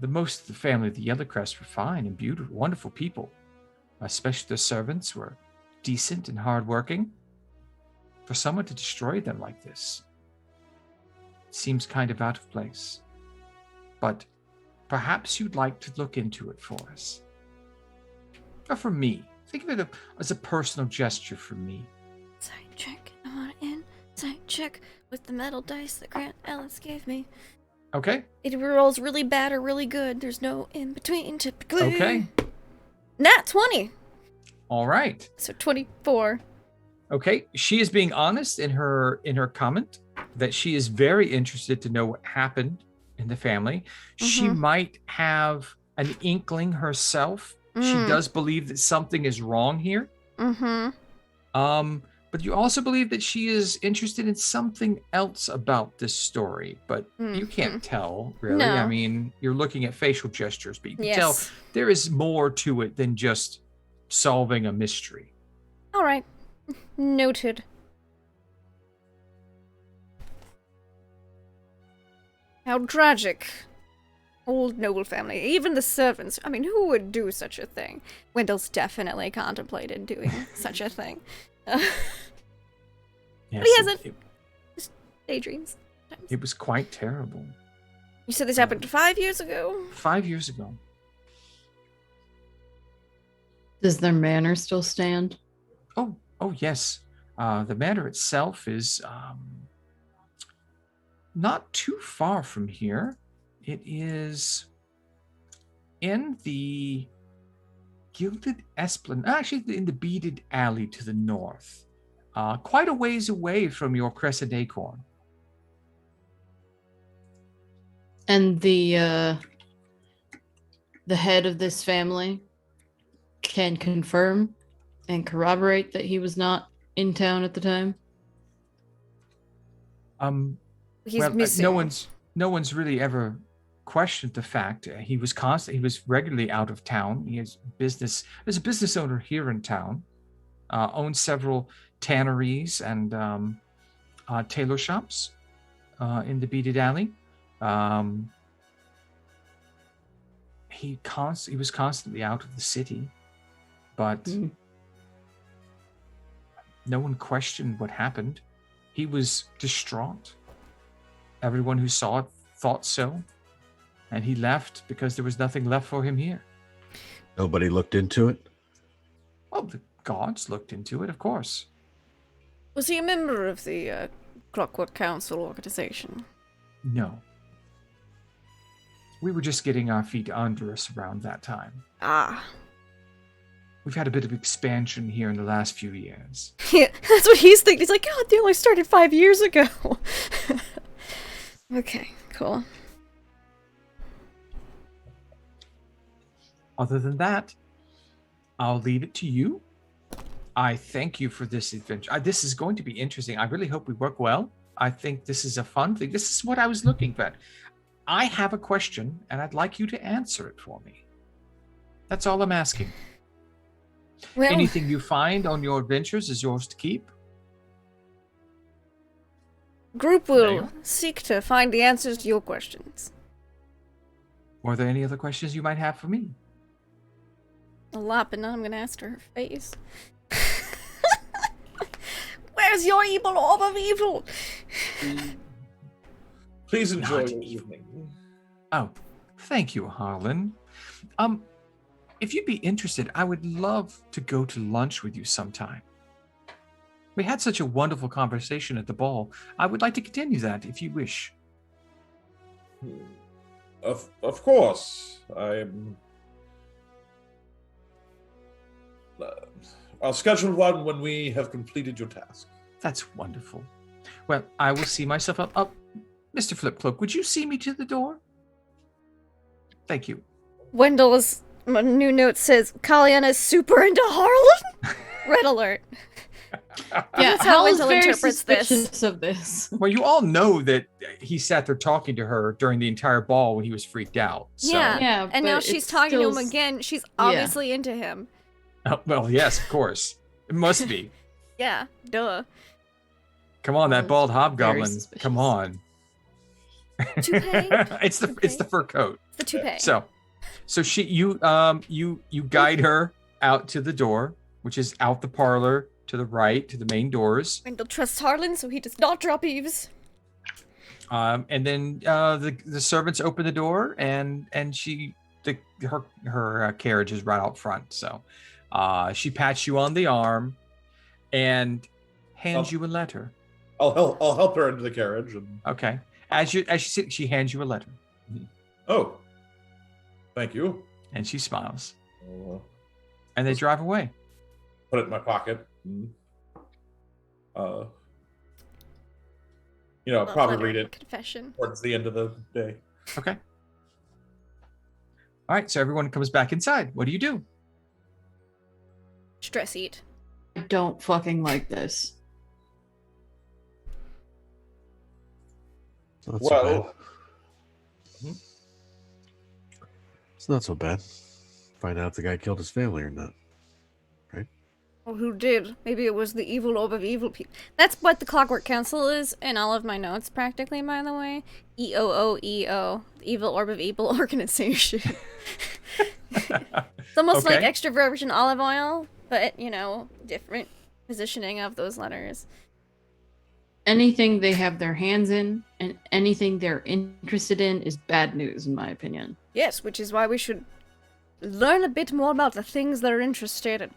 Most of the family of the Yellowcrest were fine and beautiful, wonderful people. Especially the servants were decent and hardworking. For someone to destroy them like this seems kind of out of place. But perhaps you'd like to look into it for us. Or for me. Think of it as a personal gesture for me.
Side check on inside check with the metal dice that Grant Ellis gave me.
Okay?
It rolls really bad or really good. There's no in between typically.
Okay.
Nat 20.
All right.
So 24.
Okay, she is being honest in her comment that she is very interested to know what happened in the family. She might have an inkling herself. She does believe that something is wrong here. But you also believe that she is interested in something else about this story, but you can't tell really.
No.
I mean, you're looking at facial gestures, but you can
Yes.
tell there is more to it than just solving a mystery.
All right. Noted. How tragic. old noble family. Even the servants. I mean, who would do such a thing? Wendell's definitely contemplated doing such a thing.
Yes,
But he hasn't. Just daydreams. Sometimes.
It was quite terrible.
You said this happened 5 years ago?
5 years ago.
Does their manor still stand?
Oh yes. The manor itself is not too far from here. It is in the Gilded Esplanade, actually in the Beaded Alley to the north. Quite a ways away from your Crescent Acorn.
And the head of this family can confirm and corroborate that he was not in town at the time?
He's missing.
No one's really ever questioned the fact. He was regularly out of town. He has business as a business owner here in town. Owns several tanneries and tailor shops in the Beaded Alley. He was constantly out of the city, but no one questioned what happened. He was distraught. Everyone who saw it thought so, and he left because there was nothing left for him here.
Nobody looked into it?
Well, the gods looked into it, of course.
Was he a member of the Clockwork Council organization?
No. We were just getting our feet under us around that time.
Ah.
We've had a bit of expansion here in the last few years.
Yeah, that's what he's thinking. He's like, God, they only started 5 years ago. Okay, cool.
Other than that, I'll leave it to you. I thank you for this adventure. This is going to be interesting. I really hope we work well. I think this is a fun thing. This is what I was looking for. I have a question, and I'd like you to answer it for me. That's all I'm asking.
Well,
Anything you find on your adventures is yours to keep.
group
There you
will
go.
seek to find the answers to your questions.
Are there any other questions you might have for me?
A lot, but none I'm gonna ask to her face. Where's your evil orb of evil?
Please enjoy
Not
your
evil.
evening.
Oh, thank you, Harlan. If you'd be interested, I would love to go to lunch with you sometime. We had such a wonderful conversation at the ball. I would like to continue that if you wish.
Of course. I'll schedule one when we have completed your task.
That's wonderful. Well, I will see myself up. Mr. Flipcloak, would you see me to the door? Thank you.
Wendell's new note says, Kaliana is super into Harlan? Red alert.
Yeah,
That's how
Hal is
Wendell
very
interprets this.
suspicious of this.
Well, you all know that he sat there talking to her during the entire ball when he was freaked out. So.
Yeah.
Yeah,
And now
but
she's
it's
talking to him
still-
again. She's obviously into him.
Oh, well, yes, of course. It must be.
Yeah, duh.
Come on, that bald hobgoblin.
suspicious.
Come on.
Toupee?
It's the fur coat.
The toupee.
So you guide her out to the door, which is out the parlor to the right to the main doors.
Wendell trusts Harlan, so he does not drop eaves.
And then the servants open the door, and her carriage is right out front. So she pats you on the arm and hands you a letter.
I'll help her into the carriage and
Okay. As she sits, she hands you a letter,
oh, thank you.
and she smiles,
I'll
and they drive away.
put it in my pocket. I'll probably
Letter
read
of
it
Confession.
towards the end of the day.
Okay. All right. So everyone comes back inside. What do you do?
Stress eat.
I don't fucking like this.
So that's so bad.
Well,
It's not so bad. Find out if the guy killed his family or not.
Or who did. Maybe it was the evil orb of evil people. That's what the Clockwork Council is in all of my notes, practically, by the way. EOOEO. The evil orb of evil organization. It's almost like extra virgin olive oil, but, you know, different positioning of those letters.
Anything they have their hands in and anything they're interested in is bad news, in my opinion.
Yes, which is why we should learn a bit more about the things they're interested in.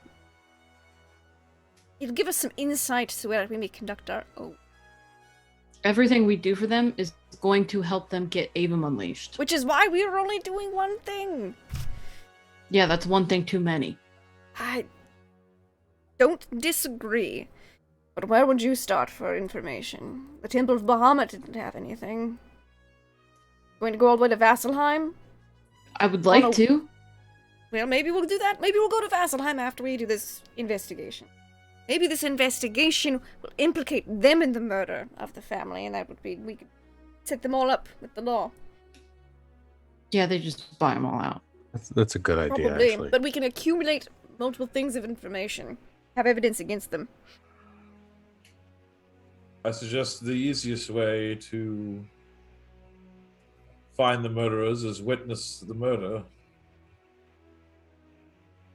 It'll give us some insight to where we may conduct our own.
Everything we do for them is going to help them get Avum unleashed.
Which is why we are only doing one thing.
Yeah, that's one thing too many.
I don't disagree. But where would you start for information? The Temple of Bahamut didn't have anything. Going to go all the way to Vasselheim?
I would like to.
Well, maybe we'll do that. Maybe we'll go to Vasselheim after we do this investigation. Maybe this investigation will implicate them in the murder of the family, and that would be, we could set them all up with the law.
Yeah, they just buy them all out.
That's a good idea,
Probably,
actually.
but we can accumulate multiple things of information. Have evidence against them.
I suggest the easiest way to find the murderers is witness the murder.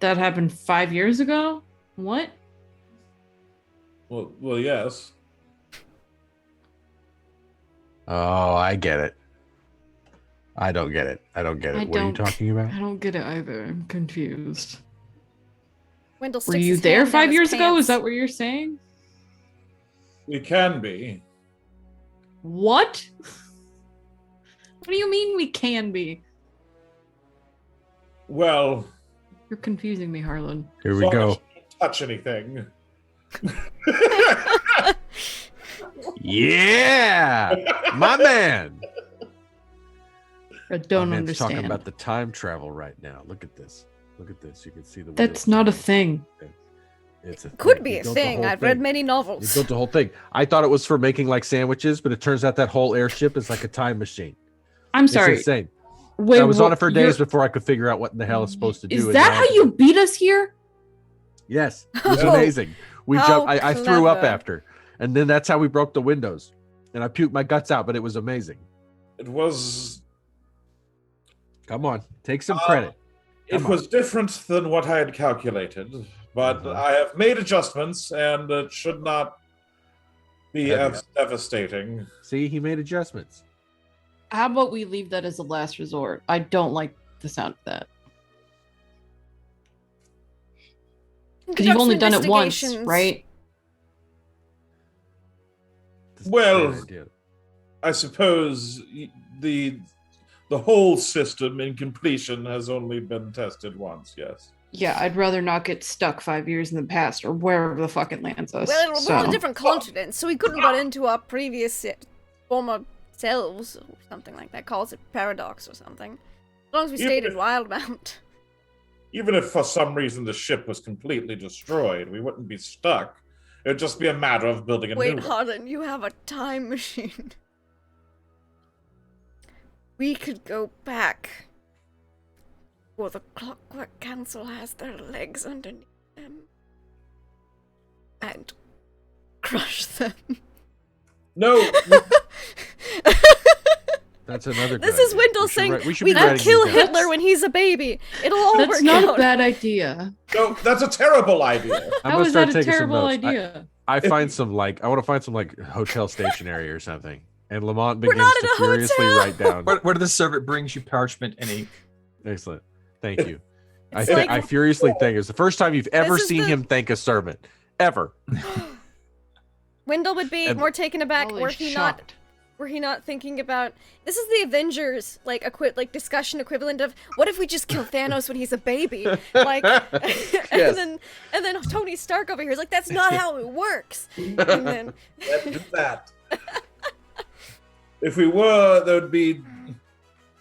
That happened 5 years ago? What?
Well, yes.
Oh, I get it. I don't get it. What are you talking about?
I don't get it either. I'm confused.
Wendell
Were
sticks
you
his
there
hand down
5
his
years ago?
pants.
Is that what you're saying?
We can be.
What? What do you mean we can be?
Well,
You're confusing me, Harlan.
Here
as
we
long as
go.
you don't touch anything.
Yeah, my man.
I don't
My man's
understand.
talking about the time travel right now. Look at this. You can see the.
That's
wheel
not a
turning.
thing.
It's a
Could
thing.
be
He
a
built the
thing.
whole
I've read
thing.
many
He
novels.
built the whole thing. I thought it was for making like sandwiches, but it turns out that whole airship is like a time machine.
I'm sorry.
It's insane.
Wait,
I was on it for days
you're-
before I could figure out what in the hell it's supposed to do.
Is
and
that
now
how
it's-
you beat us here?
Yes, it was
Oh,
amazing. We
how
jumped. I threw up
clever.
after, and then that's how we broke the windows. And I puked my guts out, but it was amazing.
It was.
Come on, take some credit.
It
Come on.
was different than what I had calculated, but
Mhm.
I have made adjustments, and it should not be
Have
as devastating.
See, he made adjustments.
How about we leave that as a last resort? I don't like the sound of that. Because you've
Conduct
only
some
done it once,
investigations.
right?
This is a
Well,
great idea.
I suppose the whole system in completion has only been tested once. Yes.
Yeah, I'd rather not get stuck 5 years in the past or wherever the fuck it lands us.
Well, we're on a
so.
different continent, so we couldn't run into our previous former selves or something like that. Calls it paradox or something. As long as we stayed in Wildemount.
Even if for some reason the ship was completely destroyed, we wouldn't be stuck. It'd just be a matter of building a new
Wait,
one.
Harlan, you have a time machine. We could go back. Or the Clockwork Council has their legs underneath them. And crush them.
No,
That's another.
This
good
is
idea.
Wendell
We should
saying
write- we should
we
be
can
writing
kill
these down.
Hitler when he's a baby. It'll all
That's
work
not
out.
a bad idea.
no, that's a terrible idea.
I'm
How
gonna
is
start
that a
taking some
terrible
notes.
idea?
I find some like I want to find some like hotel stationery or something, and Lamont
We're
begins
not
to
in a
furiously
hotel!
write down.
Where the servant brings you parchment and ink.
Excellent, thank you.
It's like-
I furiously think it's the first time you've ever
This is
seen
the-
him thank a servant, ever.
Wendell would be
And-
more taken aback
Holy
were he
shocked.
not thinking about this is the Avengers like discussion equivalent of what if we just kill Thanos when he's a baby? Like
Yes.
and then Tony Stark over here is like, that's not how it works. And then
Let's do that. If we were, there would be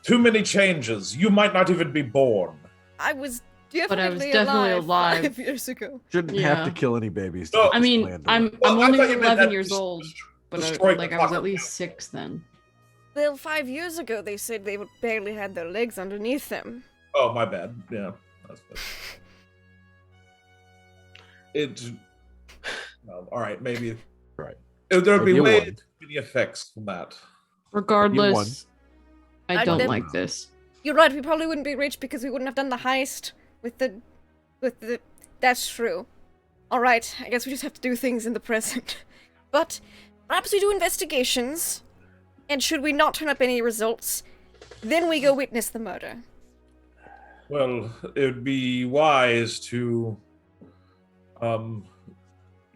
too many changes. You might not even be born.
I was
But I was
definitely,
definitely alive.
5 years ago.
Shouldn't have
Yeah.
to kill any babies. to
No,
get
I
this
mean,
plan to
I'm
work.
Well, I
only
thought you meant
11
that
years
des-
old, but
destroyed
like
the
I was
clock.
at least 6 then.
Well, 5 years ago they said they would barely had their legs underneath them.
Oh, my bad. Yeah. That's good. it. Well, all right, maybe.
Right.
There'd be
Idea
way
one.
too many effects from that.
Regardless, I
I'd
don't
nev-
like this.
You're right, we probably wouldn't be rich because we wouldn't have done the heist with the... That's true. Alright, I guess we just have to do things in the present. But perhaps we do investigations, and should we not turn up any results, then we go witness the murder.
Well, it would be wise to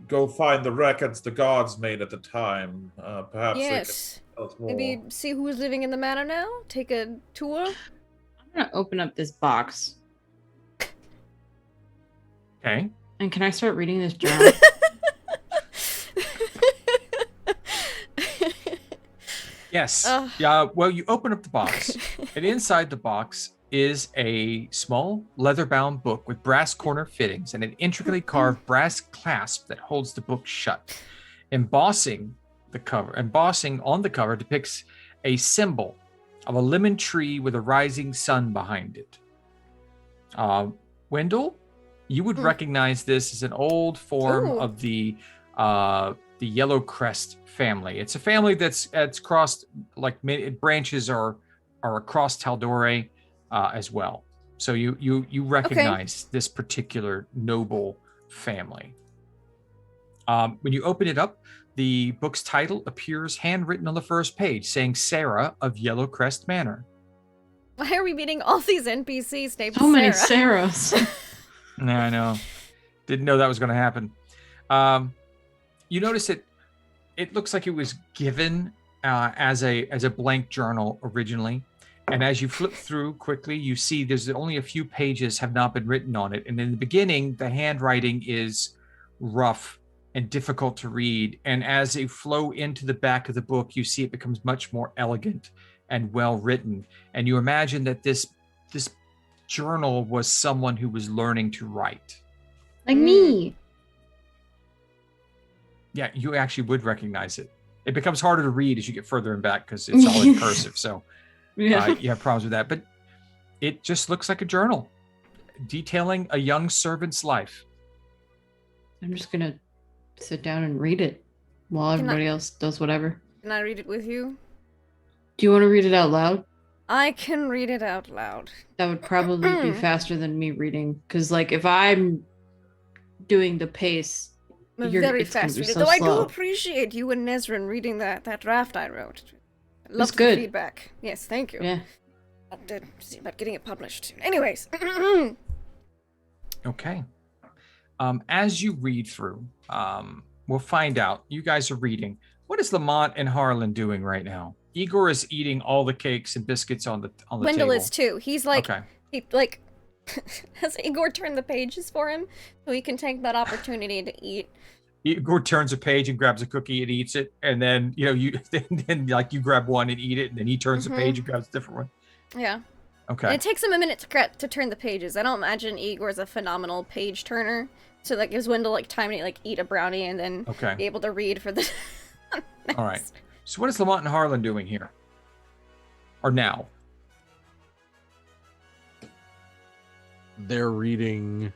go find the records the guards made at the time. Perhaps
Yes.
they can tell us more.
Maybe see who's living in the manor now? Take a tour?
I'm gonna open up this box.
Okay.
And can I start reading this journal?
Yes.
Ugh.
Yeah. Well, you open up the box, and inside the box is a small leather-bound book with brass corner fittings and an intricately carved brass clasp that holds the book shut. Embossing on the cover depicts a symbol of a lemon tree with a rising sun behind it. Wendell, you would recognize this as an old form
Ooh.
of the Yellow Crest family. It's a family that's crossed, like many branches are across Tal'Dorei as well. So you recognize this particular noble family. When you open it up, the book's title appears handwritten on the first page, saying Sarah of Yellow Crest Manor.
Why are we meeting all these NPCs named
So many
Sarah?
Sarahs.
Yeah, I know. Didn't know that was going to happen. You notice it looks like it was given as a blank journal originally. And as you flip through quickly, you see there's only a few pages have not been written on it. And in the beginning, the handwriting is rough and difficult to read. And as you flow into the back of the book, you see it becomes much more elegant and well written. And you imagine that this journal was someone who was learning to write.
Like me.
Yeah, you actually would recognize it. It becomes harder to read as you get further in back because it's all in cursive. So
Yeah.
you have problems with that. But it just looks like a journal detailing a young servant's life.
I'm just gonna sit down and read it while
Can I-
everybody else does whatever.
Can I read it with you?
Do you want to read it out loud?
I can read it out loud.
That would probably be faster than me reading. Because, like, if I'm doing the pace,
I'm a
You're-
very
it's gonna
fast
be
reader,
so
though I do
slow.
appreciate you and Nezrin reading that draft I wrote. I love
It's
the
good.
feedback. Yes, thank you.
yeah.
See about getting it published. Anyways.
Okay. As you read through, we'll find out. You guys are reading. What is Lamont and Harlan doing right now? Igor is eating all the cakes and biscuits on the
Wendell
table.
is too. He's like,
Okay.
he, like, has Igor turned the pages for him so he can take that opportunity to eat.
Igor turns a page and grabs a cookie and eats it, and then then like you grab one and eat it, and then he turns the page and grabs a different one.
Yeah.
Okay.
And it takes him a minute to turn the pages. I don't imagine Igor's a phenomenal page turner. So that gives Wendell like time to like eat a brownie and then
Okay.
be able to read for the
All right. So what is Lamont and Harlan doing here? Or now?
They're reading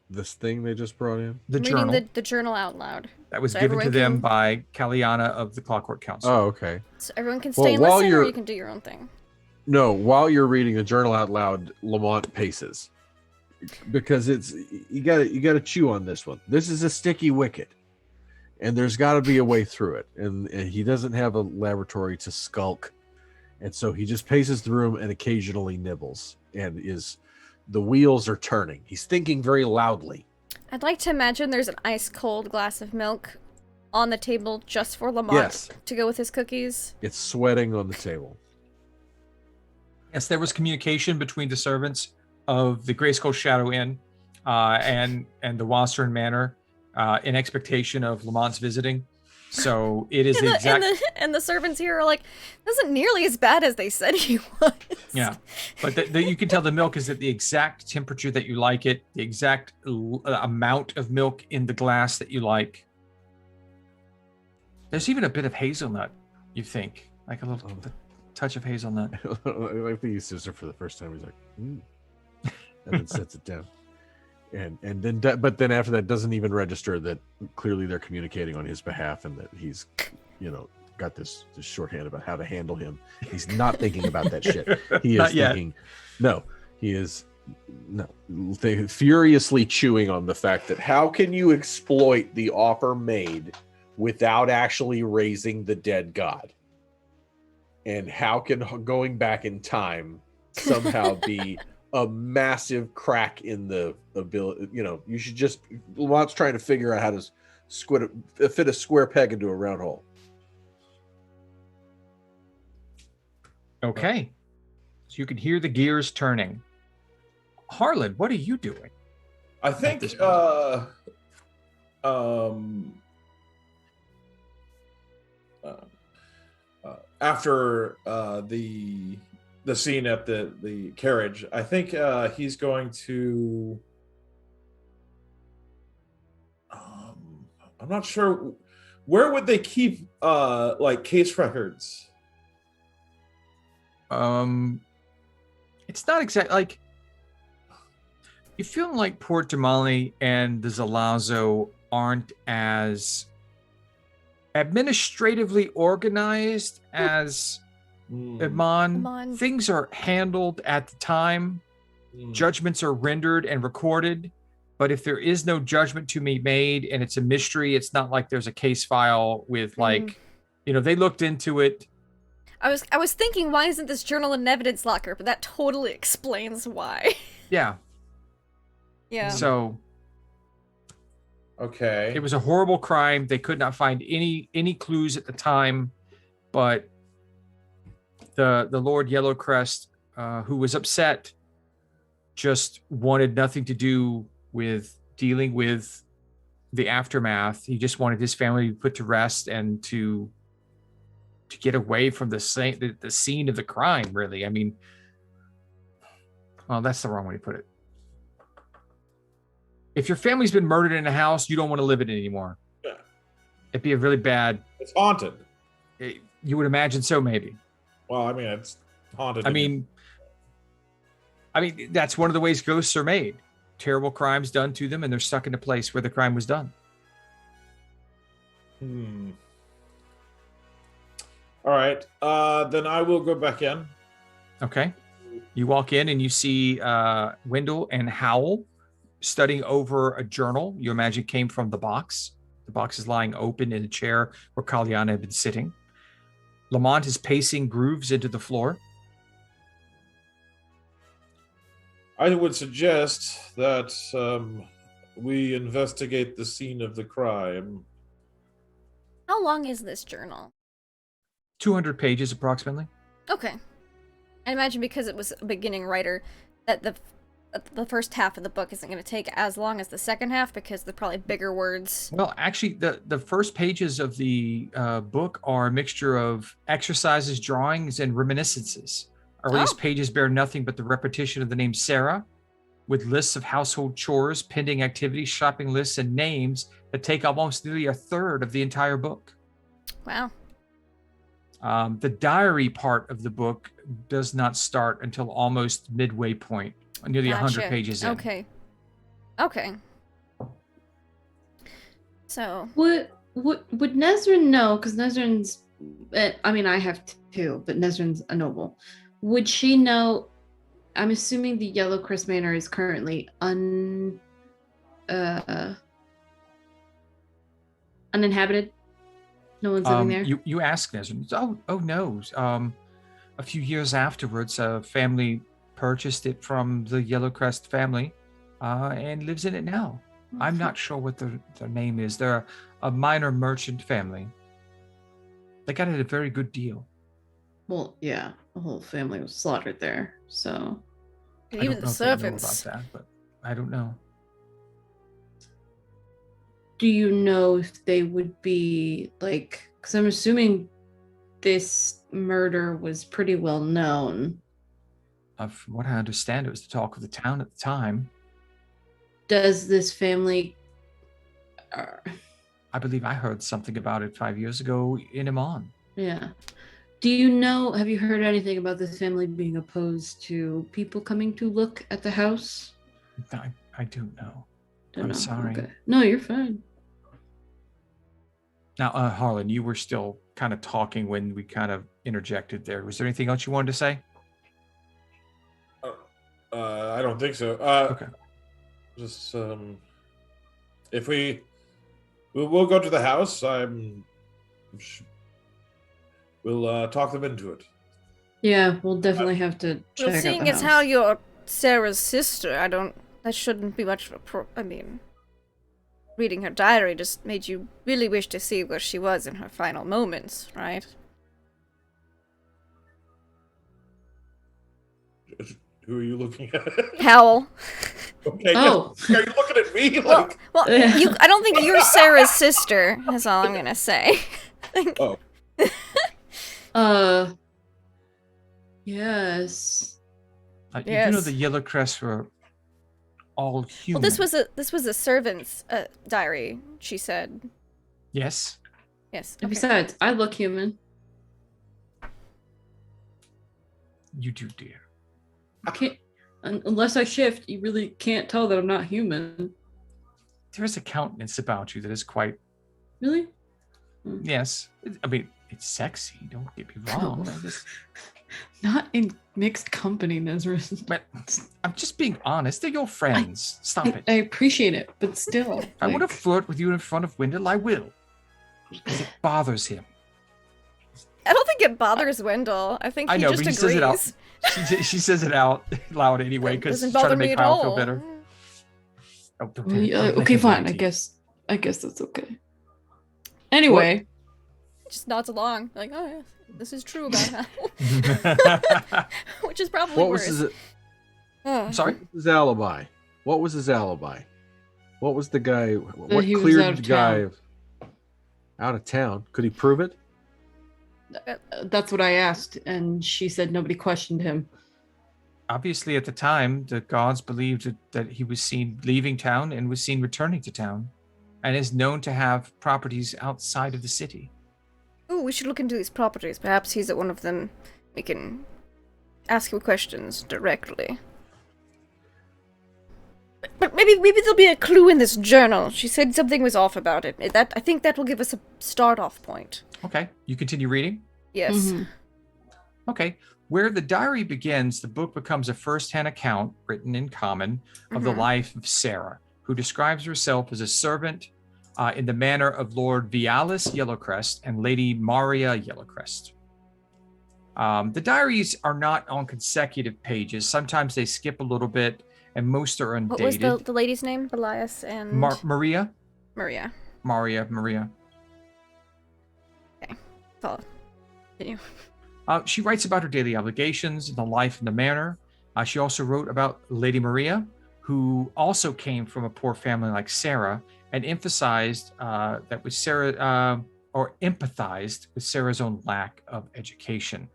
this thing they just brought in.
The
reading
journal
the journal out loud.
that was
so
given to
everyone
them
can-
by Kaliana of the Clockwork Council.
Oh, okay.
So everyone can
Well,
stay and
while
listen or
you're-
you can do your own thing.
No, while you're reading the journal out loud, Lamont paces because it's you got to chew on this one. This is a sticky wicket, and there's got to be a way through it. And he doesn't have a laboratory to skulk, and so he just paces the room and occasionally nibbles. And the wheels are turning. He's thinking very loudly.
I'd like to imagine there's an ice cold glass of milk on the table just for Lamont
Yes.
to go with his cookies.
It's sweating on the table.
Yes, there was communication between the servants of the Grayskull Shadow Inn and the Wastern Manor in expectation of Lamont's visiting. So it is
And
the
the,
exact...
and the servants here are like, this isn't nearly as bad as they said he was.
Yeah, but you can tell the milk is at the exact temperature that you like it, the exact amount of milk in the glass that you like. There's even a bit of hazelnut, you think, like a little touch of hazelnut.
I think he sips it for the first time. He's like, and then sets it down. and then but then after that doesn't even register that clearly they're communicating on his behalf and that he's got this shorthand about how to handle him. He's not thinking about that shit. He is thinking he is furiously chewing on the fact that how can you exploit the offer made without actually raising the dead god, and how can going back in time somehow be a massive crack in the ability. You should just, Lamont's trying to figure out how to fit a square peg into a round hole.
Okay, so you can hear the gears turning. Harlan, what are you doing?
I think after the scene at the carriage, I think he's going to I'm not sure where would they keep like case records.
It's not exactly like you feel like Port Damali and the Zalazo aren't as administratively organized as Iman. Things are handled at the time. Judgments are rendered and recorded. But if there is no judgment to be made and it's a mystery, it's not like there's a case file with they looked into it.
I was thinking, why isn't this journal in an evidence locker? But that totally explains why.
Yeah.
Yeah.
So
okay.
It was a horrible crime. They could not find any clues at the time, but the Lord Yellowcrest, who was upset, just wanted nothing to do with dealing with the aftermath. He just wanted his family to be put to rest and to get away from the scene of the crime, really. I mean, well, that's the wrong way to put it. If your family's been murdered in a house, you don't want to live in it anymore.
Yeah.
It'd be a really bad...
It's haunted.
You would imagine so, maybe.
Well, I mean, it's haunted.
I mean, that's one of the ways ghosts are made. Terrible crimes done to them, and they're stuck in a place where the crime was done.
All right. Then I will go back in.
Okay. You walk in and you see Wendell and Howell studying over a journal you imagine came from the box. The box is lying open in a chair where Kalyana had been sitting. Lamont is pacing grooves into the floor.
I would suggest that we investigate the scene of the crime.
How long is this journal?
200 pages approximately.
Okay. I imagine because it was a beginning writer that the first half of the book isn't going to take as long as the second half because they're probably bigger words.
Well, actually, the first pages of the book are a mixture of exercises, drawings, and reminiscences. Earliest pages bear nothing but the repetition of the name Sarah, with lists of household chores, pending activities, shopping lists, and names that take almost nearly a third of the entire book.
Wow.
The diary part of the book does not start until almost midway point, nearly 100 pages in.
Okay. So
would Nezrin know? Because Nezrin's, I mean, I have two, but Nezrin's a noble. Would she know? I'm assuming the Yellowcrest Manor is currently uninhabited. No one's living there.
You ask Nezrin. Oh no. A few years afterwards, a family purchased it from the Yellowcrest family, and lives in it now. Okay. I'm not sure what their name is. They're a minor merchant family. They got it at a very good deal.
Well, yeah, the whole family was slaughtered there, so.
Even the servants.
I don't know about that, but I don't know.
Do you know if they would be like? Because I'm assuming this murder was pretty well known.
From what I understand, it was the talk of the town at the time.
Does this family...
I believe I heard something about it 5 years ago in Iman.
Yeah. Do you know, have you heard anything about this family being opposed to people coming to look at the house?
I I don't know.
Don't
I'm
know.
sorry.
Okay. No, you're fine.
Now, Harlan, you were still kind of talking when we kind of interjected there. Was there anything else you wanted to say?
I don't think so.
Okay.
Just if we'll go to the house. We'll talk them into it.
Yeah, we'll definitely have to check
Well,
out
seeing
the
as
house.
how you're Sarah's sister, that shouldn't be much of a reading her diary just made you really wish to see where she was in her final moments, right?
Who are you looking at?
Howl.
Okay.
Oh.
Are you looking at me?
Well,
Yeah.
I don't think you're Sarah's sister. That's all I'm gonna say.
Oh.
Yes.
You do know
Yes.
the Yellow Crest were all human.
Well, this was a servant's diary. She said.
Yes.
Yes.
And
Okay.
besides, I look human.
You do, dear.
I can't, unless I shift, you really can't tell that I'm not human.
There is a countenance about you that is quite.
Really?
Yes. I mean, it's sexy. Don't get me wrong.
No.
I just-
Not in mixed company, Nezra.
But I'm just being honest. They're your friends. Stop it.
I appreciate it, but still.
I want
like-
to flirt with you in front of Wendell. I will. Because it bothers him.
I don't think it bothers Wendell. I think
I
he
know,
just
but he
agrees.
says it out. She says it out loud anyway because
Doesn't
she's trying
bother
to
me
make
at
Kyle feel
all.
better. Oh, don't
Well,
don't let
okay,
him lie
fine.
to
I
you.
guess that's okay. Anyway,
Just nods along, like, oh yeah, this is true about Hal. Which is probably
What
worse.
was his,
Ugh.
Sorry?
his alibi? What was his alibi? What was the guy? What
he was
cleared
out
the
of
guy
town.
out of town? Could he prove it?
that's what I asked, and she said nobody questioned him.
Obviously, at the time, the gods believed that he was seen leaving town and was seen returning to town, and is known to have properties outside of the city.
Ooh, we should look into these properties. Perhaps he's at one of them. We can ask him questions directly. But maybe there'll be a clue in this journal. She said something was off about it. I think that will give us a start-off point.
Okay, you continue reading.
Yes.
Mhm.
Okay, where the diary begins, the book becomes a first-hand account, written in common, of the life of Sarah, who describes herself as a servant in the manner of Lord Vialis Yellowcrest and Lady Maria Yellowcrest. The diaries are not on consecutive pages. Sometimes they skip a little bit, and most are
What was
undated.
the lady's name? Belias and
Maria?
Maria.
Maria.
Follow. Continue.
She writes about her daily obligations, the life and the manner. She also wrote about Lady Maria, who also came from a poor family like Sarah, and emphasized that with Sarah, or empathized with Sarah's own lack of education.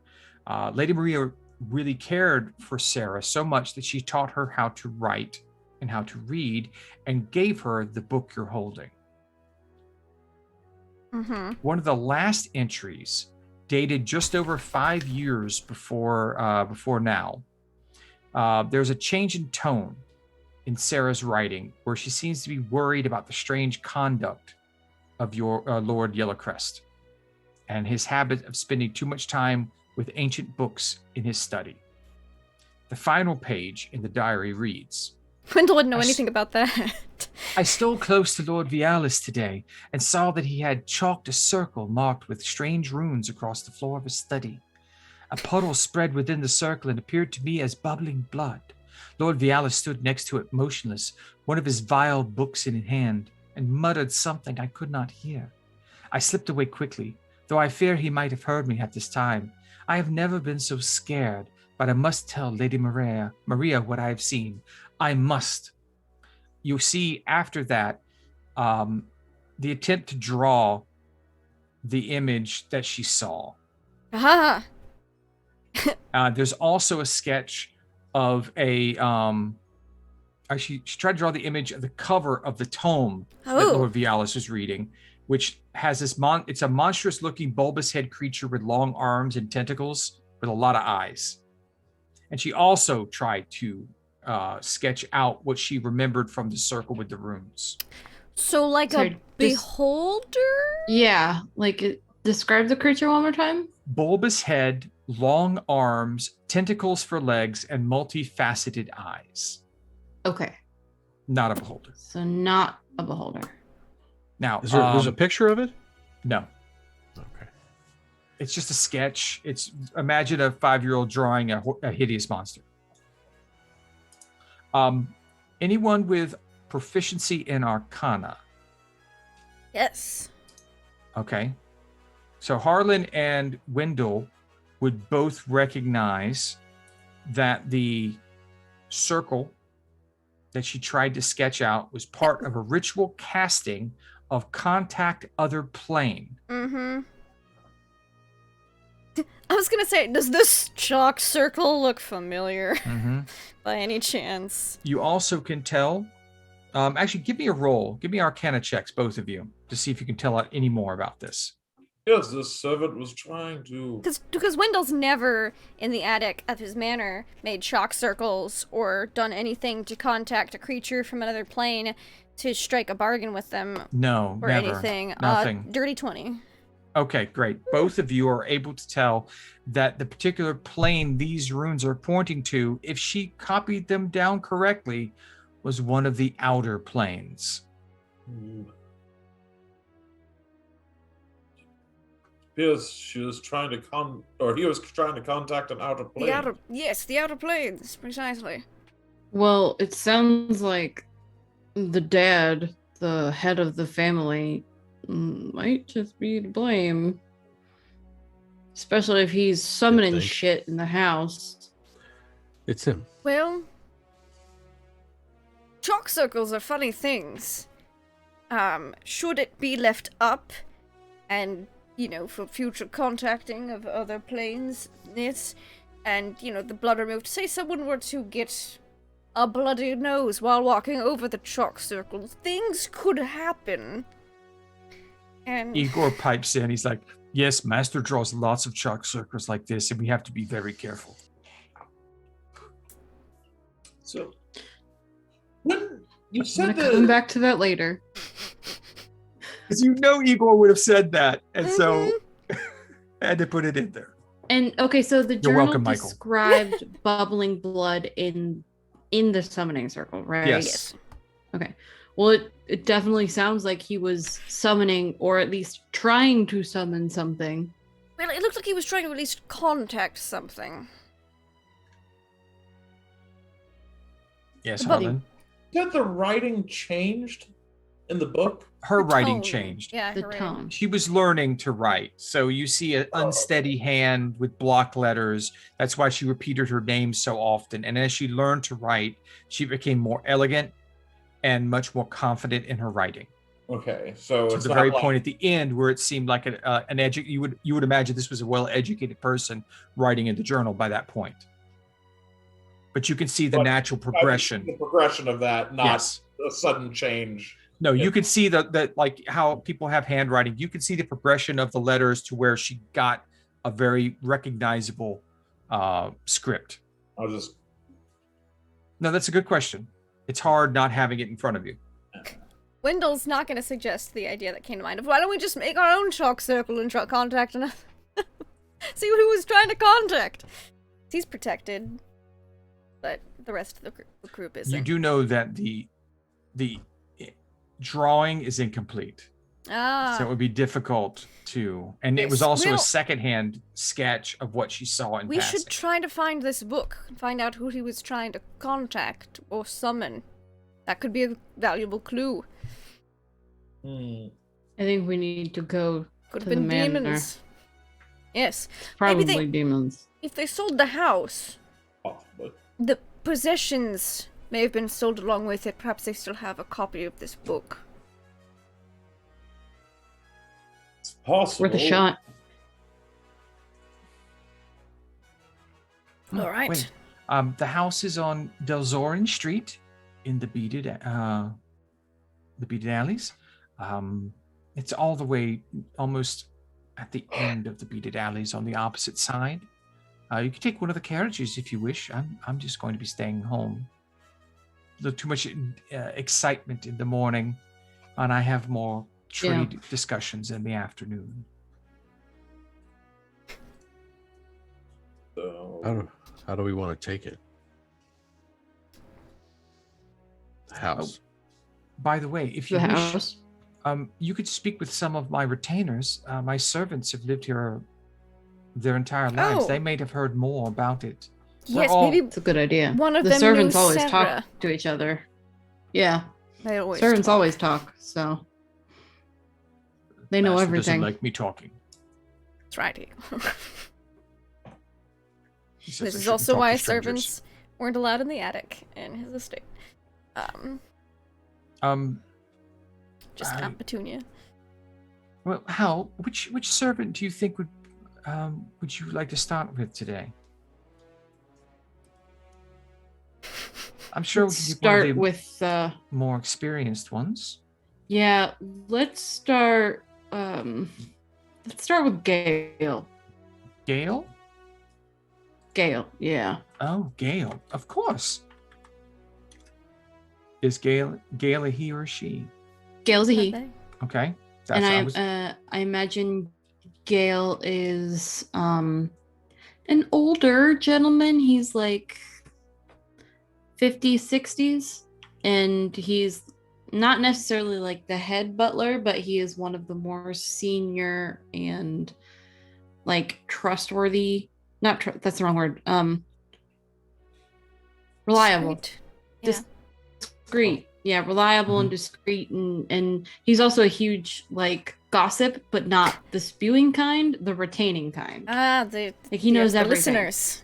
Lady Maria really cared for Sarah so much that she taught her how to write and how to read, and gave her the book you're holding.
Mm-hmm.
One of the last entries, dated just over 5 years before now. There's a change in tone in Sarah's writing, where she seems to be worried about the strange conduct of your Lord Yellowcrest, and his habit of spending too much time with ancient books in his study. The final page in the diary reads,
Wendell wouldn't know anything about that.
I stole close to Lord Vialis today and saw that he had chalked a circle marked with strange runes across the floor of his study. A puddle spread within the circle and appeared to me as bubbling blood. Lord Vialis stood next to it motionless, one of his vile books in hand, and muttered something I could not hear. I slipped away quickly, though I fear he might have heard me at this time. I have never been so scared, but I must tell Lady Maria what I have seen. I must. You see, after that, the attempt to draw the image that she saw.
Aha!
There's also a sketch of a. She tried to draw the image of the cover of the tome that
Oh.
Lord Vialis was reading, which has this it's a monstrous-looking bulbous head creature with long arms and tentacles with a lot of eyes. And she also tried to sketch out what she remembered from the circle with the runes.
So like
Sorry,
a beholder?
Yeah, describe the creature one more time.
Bulbous head, long arms, tentacles for legs, and multifaceted eyes.
Okay,
Not a beholder.
so not a beholder.
Now,
There's a picture of it?
No.
Okay.
It's just a sketch. Imagine a 5-year-old drawing a hideous monster. Anyone with proficiency in Arcana?
Yes.
Okay. So Harlan and Wendell would both recognize that the circle that she tried to sketch out was part of a ritual casting of Contact Other Plane.
Mm-hmm. I was gonna say, does this chalk circle look familiar by any chance?
You also can tell. Actually, give me a roll. Give me Arcana checks, both of you, to see if you can tell out any more about this.
Yes, this servant was trying to.
Because Wendell's never in the attic of his manor made shock circles or done anything to contact a creature from another plane to strike a bargain with them.
No,
or
never.
anything.
Nothing.
Dirty 20.
Okay, great. Both of you are able to tell that the particular plane these runes are pointing to, if she copied them down correctly, was one of the outer planes.
Appears she was trying to he was trying to contact an outer plane.
The outer planes, precisely.
Well, it sounds like the dad, the head of the family, might just be to blame. Especially if he's summoning
think.
shit in the house.
It's him.
Well, chalk circles are funny things. Should it be left up and, for future contacting of other planes, and, the blood removed, say someone were to get a bloody nose while walking over the chalk circles, things could happen. And
Igor pipes in. He's like, yes, Master draws lots of chalk circles like this, and we have to be very careful.
So, when you
I'm
said
gonna come back to that later.
Because Igor would have said that, and so I had to put it in there.
And okay, so the
You're
journal
welcome, Michael.
described bubbling blood in the summoning circle, right?
Yes.
Okay. Well, it definitely sounds like he was summoning, or at least trying to summon something.
well, it looked like he was trying to at least contact something.
Yes,
But-
Harlan.
Had the writing changed in the book?
Her
The
writing
tone.
changed.
Yeah,
The
her writing.
tone.
She was learning to write. So you see an unsteady hand with block letters. That's why she repeated her name so often. And as she learned to write, she became more elegant and much more confident in her writing.
Okay, so
To
it's
the
not
very
like,
point at the end where it seemed like you would imagine this was a well-educated person writing in the journal by that point. But you can see the
But-
natural
the
progression.
progression of that, not
Yes.
a sudden change.
No, you can see that like how people have handwriting. You can see the progression of the letters to where she got a very recognizable script.
I'll just
No, that's a good question. It's hard not having it in front of you.
Wendell's not going to suggest the idea that came to mind of why don't we just make our own chalk circle and contact another. See who was trying to contact. He's protected, but the rest of the group isn't.
You do know that the drawing is incomplete,
Ah,
so it would be difficult to. And it
Yes,
was also
we'll-
a secondhand sketch of what she saw in
we
passing.
should try to find this book and find out who he was trying to contact or summon. That could be a valuable clue.
Hmm.
I think we need to go
Could
to
have
the
been
manor.
demons. Yes.
Probably
Maybe
demons.
If they sold the house,
Possibly.
the possessions may have been sold along with it. Perhaps they still have a copy of this book.
It's possible.
Worth a shot.
All right.
Wait. The house is on Delzorin Street in the beaded alleys. It's all the way almost at the end of the beaded alleys on the opposite side. You can take one of the carriages if you wish. I'm just going to be staying home. little too much excitement in the morning, and I have more trade discussions in the afternoon.
So,
How do we want to take it? The house.
By the way, if you
The
wish,
house.
you could speak with some of my retainers. My servants have lived here their entire lives.
Oh.
They may have heard more about it.
Yes,
all-
maybe
It's a good idea.
one of
the
them
servants
knew
always
Sarah.
talk to each other. Yeah,
they always
servants
talk.
always talk, so they know
Master
everything.
doesn't like me talking.
That's right.
He says
This
I
is
shouldn't
also
talk
why
to strangers.
servants weren't allowed in the attic in his estate. Just
I-
Aunt Petunia.
Well, Hal, which servant do you think would you like to start with today? I'm sure we
Let's
can get one
start
of the
with
more experienced ones.
yeah. Let's start with Gale.
Gale?
Gale, yeah.
Oh, Gale. Of course. Is Gale a he or a she?
Gale's a he.
Are they?
Okay.
And I imagine Gale is an older gentleman. He's like 50s, 60s, and he's not necessarily like the head butler, but he is one of the more senior and like trustworthy. That's the wrong word. Reliable,
Sweet. Yeah.
discreet. Yeah, reliable and discreet, and he's also a huge like gossip, but not the spewing kind, the retaining kind.
Like
he knows
the
everything.
listeners.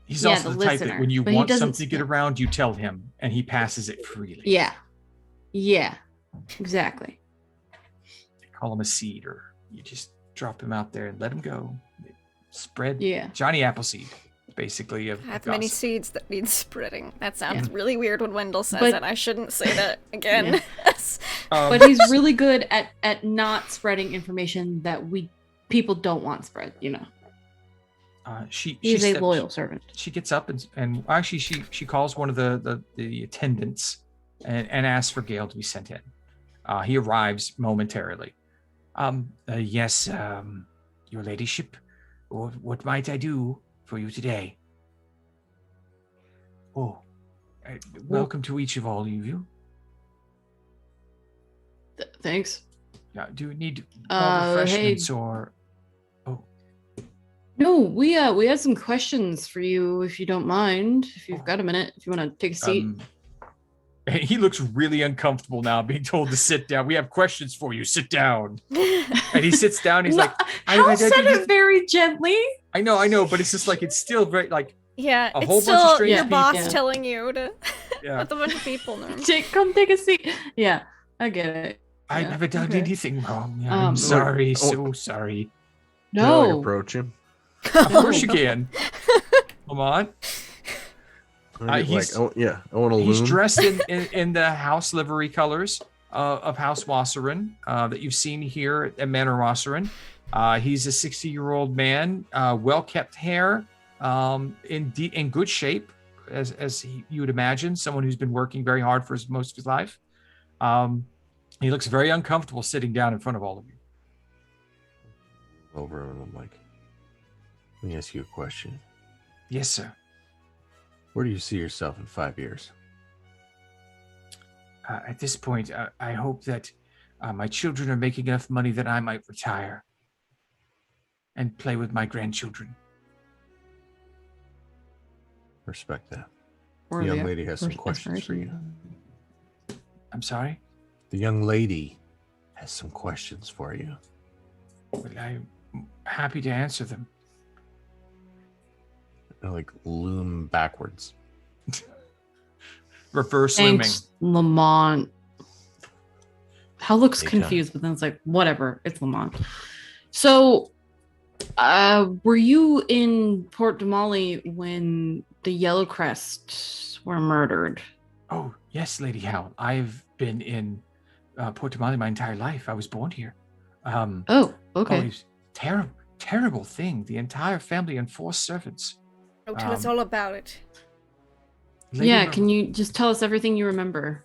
He's
Yeah,
also
the
the type that
listener,
when you
but he
want
doesn't
something to get
speak.
around, you tell him, and he passes it freely.
Yeah, exactly.
They call him a seed, or you just drop him out there and let him go. Spread
Yeah.
Johnny Appleseed, basically. Of
I have many
gossip.
seeds that need spreading. That sounds really weird when Wendell says
But-
it. I shouldn't say that again.
But he's really good at not spreading information that people don't want spread. You know, he's a loyal servant.
She gets up and actually she calls one of the attendants and asks for Gale to be sent in. He arrives momentarily. Yes, your ladyship, what might I do for you today? Oh, welcome to each of all of you.
Thanks.
Do you need more refreshments
hey.
or?
No, we had some questions for you, if you don't mind. If you've got a minute, if you want to take a seat.
He looks really uncomfortable now, being told to sit down. We have questions for you. Sit down. And he sits down. He's like,
Hal said it very gently.
I know, but it's just like it's still very like
Yeah,
A
it's
whole bunch of
still
strange
your boss
people.
telling you to
yeah.
with a bunch of people. No.
Come take a seat. Yeah, I get it.
I
Yeah,
never done
okay.
anything wrong. I'm sorry, so sorry.
Can I, like,
No.
approach him?
Of course you can. Come on.
I
he's-
I want to
He's
loom.
dressed in the house livery colors of House Wasserin that you've seen here at Manor Wasserin. He's a 60-year-old man, well-kept hair, in good shape, as you would imagine, someone who's been working very hard for most of his life. He looks very uncomfortable sitting down in front of all of you.
Over and I'm like, let me ask you a question.
Yes, sir.
Where do you see yourself in 5 years?
At this point, I hope that my children are making enough money that I might retire and play with my grandchildren.
Respect that.
Or
The young
the
lady has some questions for you.
aspiration.
I'm sorry?
The young lady has some questions for you.
Well, I'm happy to answer them.
I like loom backwards.
Reverse looming.
Thanks, Lamont. Hal looks
Anytime.
confused, but then it's like, whatever, it's Lamont. So, were you in Port Damali when the Yellow Crests were murdered?
Oh, yes, Lady Howl. I've been in Port Damali my entire life. I was born here.
Oh,
Oh,
okay.
it was terrible, terrible thing. The entire family and 4 servants.
Oh, tell us all about it.
Yeah, can you just tell us everything you remember?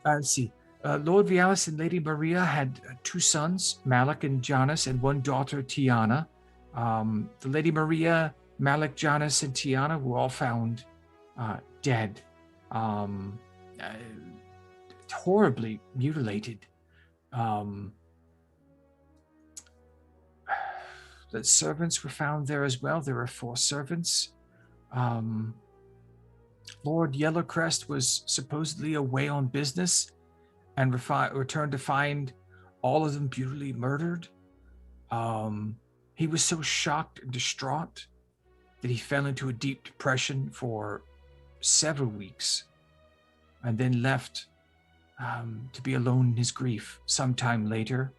Let's see. Lord Vialis and Lady Maria had 2 sons, Malik and Janus, and 1 daughter, Tiana. The Lady Maria, Malik, Janus, and Tiana were all found dead, horribly mutilated. The servants were found there as well. There were 4 servants. Lord Yellowcrest was supposedly away on business and returned to find all of them brutally murdered. He was so shocked and distraught that he fell into a deep depression for several weeks and then left to be alone in his grief sometime later.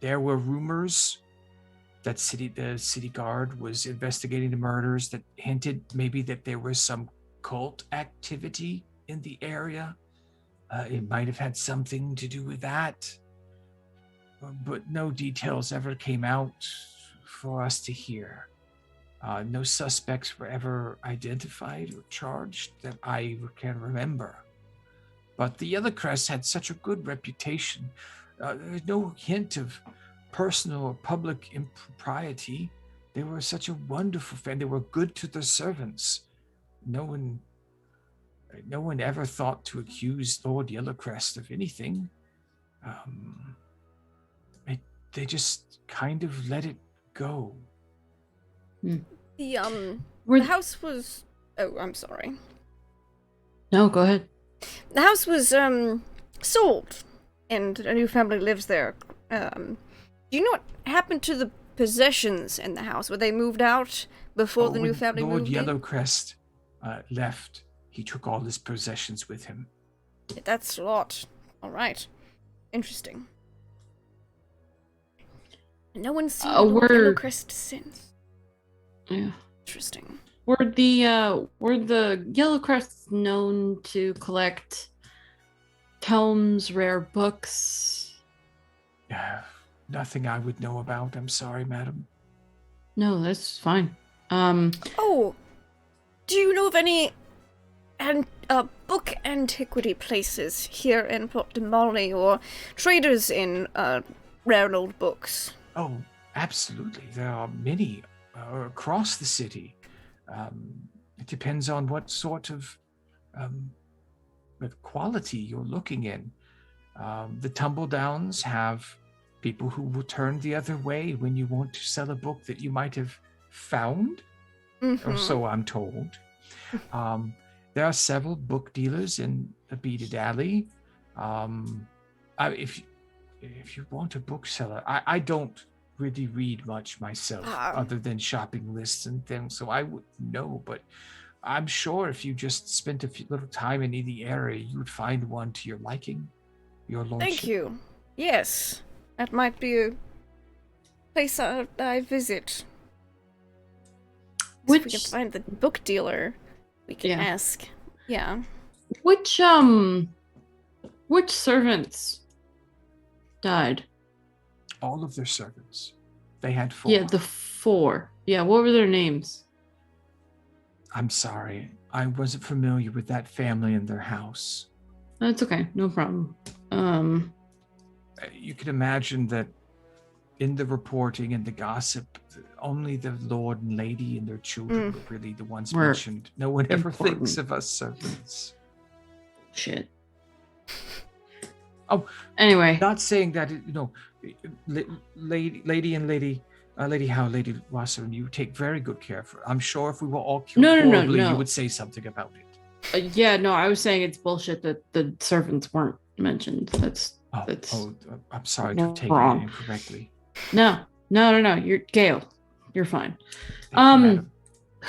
There were rumors that the city guard was investigating the murders that hinted maybe that there was some cult activity in the area. It might have had something to do with that, but no details ever came out for us to hear. No suspects were ever identified or charged that I can remember. But the Yellowcrest had such a good reputation. There was no hint of personal or public impropriety. They were such a wonderful family. They were good to their servants. No one ever thought to accuse Lord Yellowcrest of anything. They just kind of let it go.
The house was... Oh, I'm sorry.
No, go ahead.
The house was, sold, and a new family lives there. Do you know what happened to the possessions in the house? Were they moved out before the new family moved in?
Lord Yellowcrest left. He took all his possessions with him.
That's a lot. All right. Interesting. No one's seen Lord Yellowcrest since.
Yeah.
Interesting.
Were the Yellowcrests known to collect tomes, rare books?
Nothing I would know about. I'm sorry, madam.
No, that's fine.
Oh, do you know of any book antiquity places here in Port Damali, or traders in rare and old books?
Oh, absolutely. There are many across the city. It depends on what sort of quality you're looking in. The Tumbledowns have people who will turn the other way when you want to sell a book that you might have found, or so I'm told. There are several book dealers in the Beaded Alley. If you want a bookseller, I don't really read much myself, other than shopping lists and things, so I wouldn't know. But I'm sure if you just spent a little time in the area, you would find one to your liking, your lordship.
Thank you. Yes, that might be a place I visit. If we can find the book dealer, we can ask. Yeah.
Which servants died?
All of their servants. They had 4.
Yeah, the 4. Yeah, what were their names?
I'm sorry. I wasn't familiar with that family and their house.
That's okay. No problem.
You can imagine that in the reporting and the gossip, only the Lord and Lady and their children were really the ones mentioned. No one ever thinks of us servants.
Shit.
Oh,
anyway.
Not saying that, Lady Howe, Lady Wasser, you take very good care of her. I'm sure if we were all killed horribly, you would say something about it.
I was saying it's bullshit that the servants weren't mentioned. That's
I'm sorry to have taken it incorrectly.
No. You're Gale. You're fine.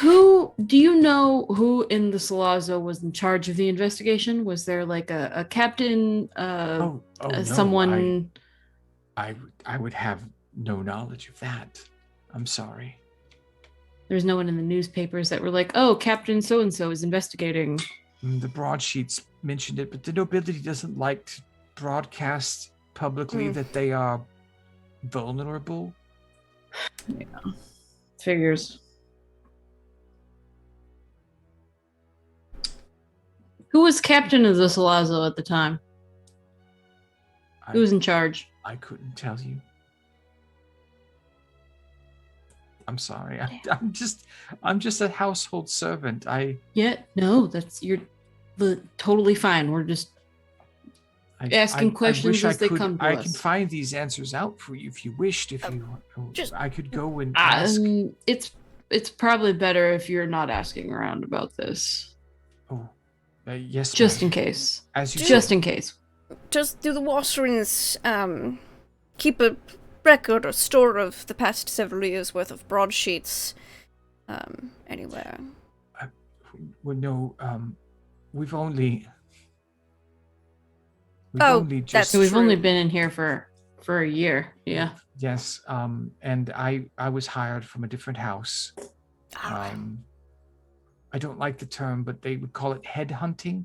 You,
do you know who in the Salazzo was in charge of the investigation? Was there like a captain? Someone?
I would have no knowledge of that. I'm sorry.
There's no one in the newspapers that were like, "Oh, Captain so and so is investigating."
The broadsheets mentioned it, but the nobility doesn't like to broadcast publicly that they are vulnerable.
Yeah. Figures. Who was captain of the Salazo at the time? Who was in charge?
I couldn't tell you. I'm sorry. I'm just a household servant.
Yeah, no, you're totally fine. We're just asking questions as they come to us.
I can find these answers out for you if you wished. I could go and ask.
It's probably better if you're not asking around about this.
Oh, yes.
Just in case.
Just
in case.
Just do the Wasserins keep a record or store of the past several years' worth of broadsheets anywhere?
Well, no. We've only
that's
So we've
true.
only been in here for a year. Yeah.
Yes. And I was hired from a different house. I don't like the term, but they would call it headhunting.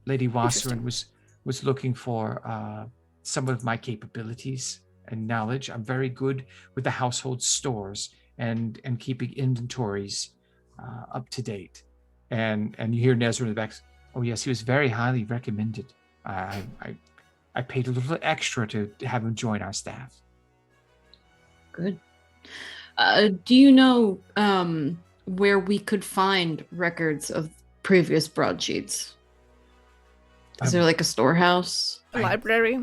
Lady Wasserin was looking for some of my capabilities and knowledge. I'm very good with the household stores and keeping inventories up to date. And you hear Nezra in the back. Oh yes, he was very highly recommended. I paid a little extra to have him join our staff.
Good. Do you know where we could find records of previous broadsheets? Is there like a storehouse?
A library?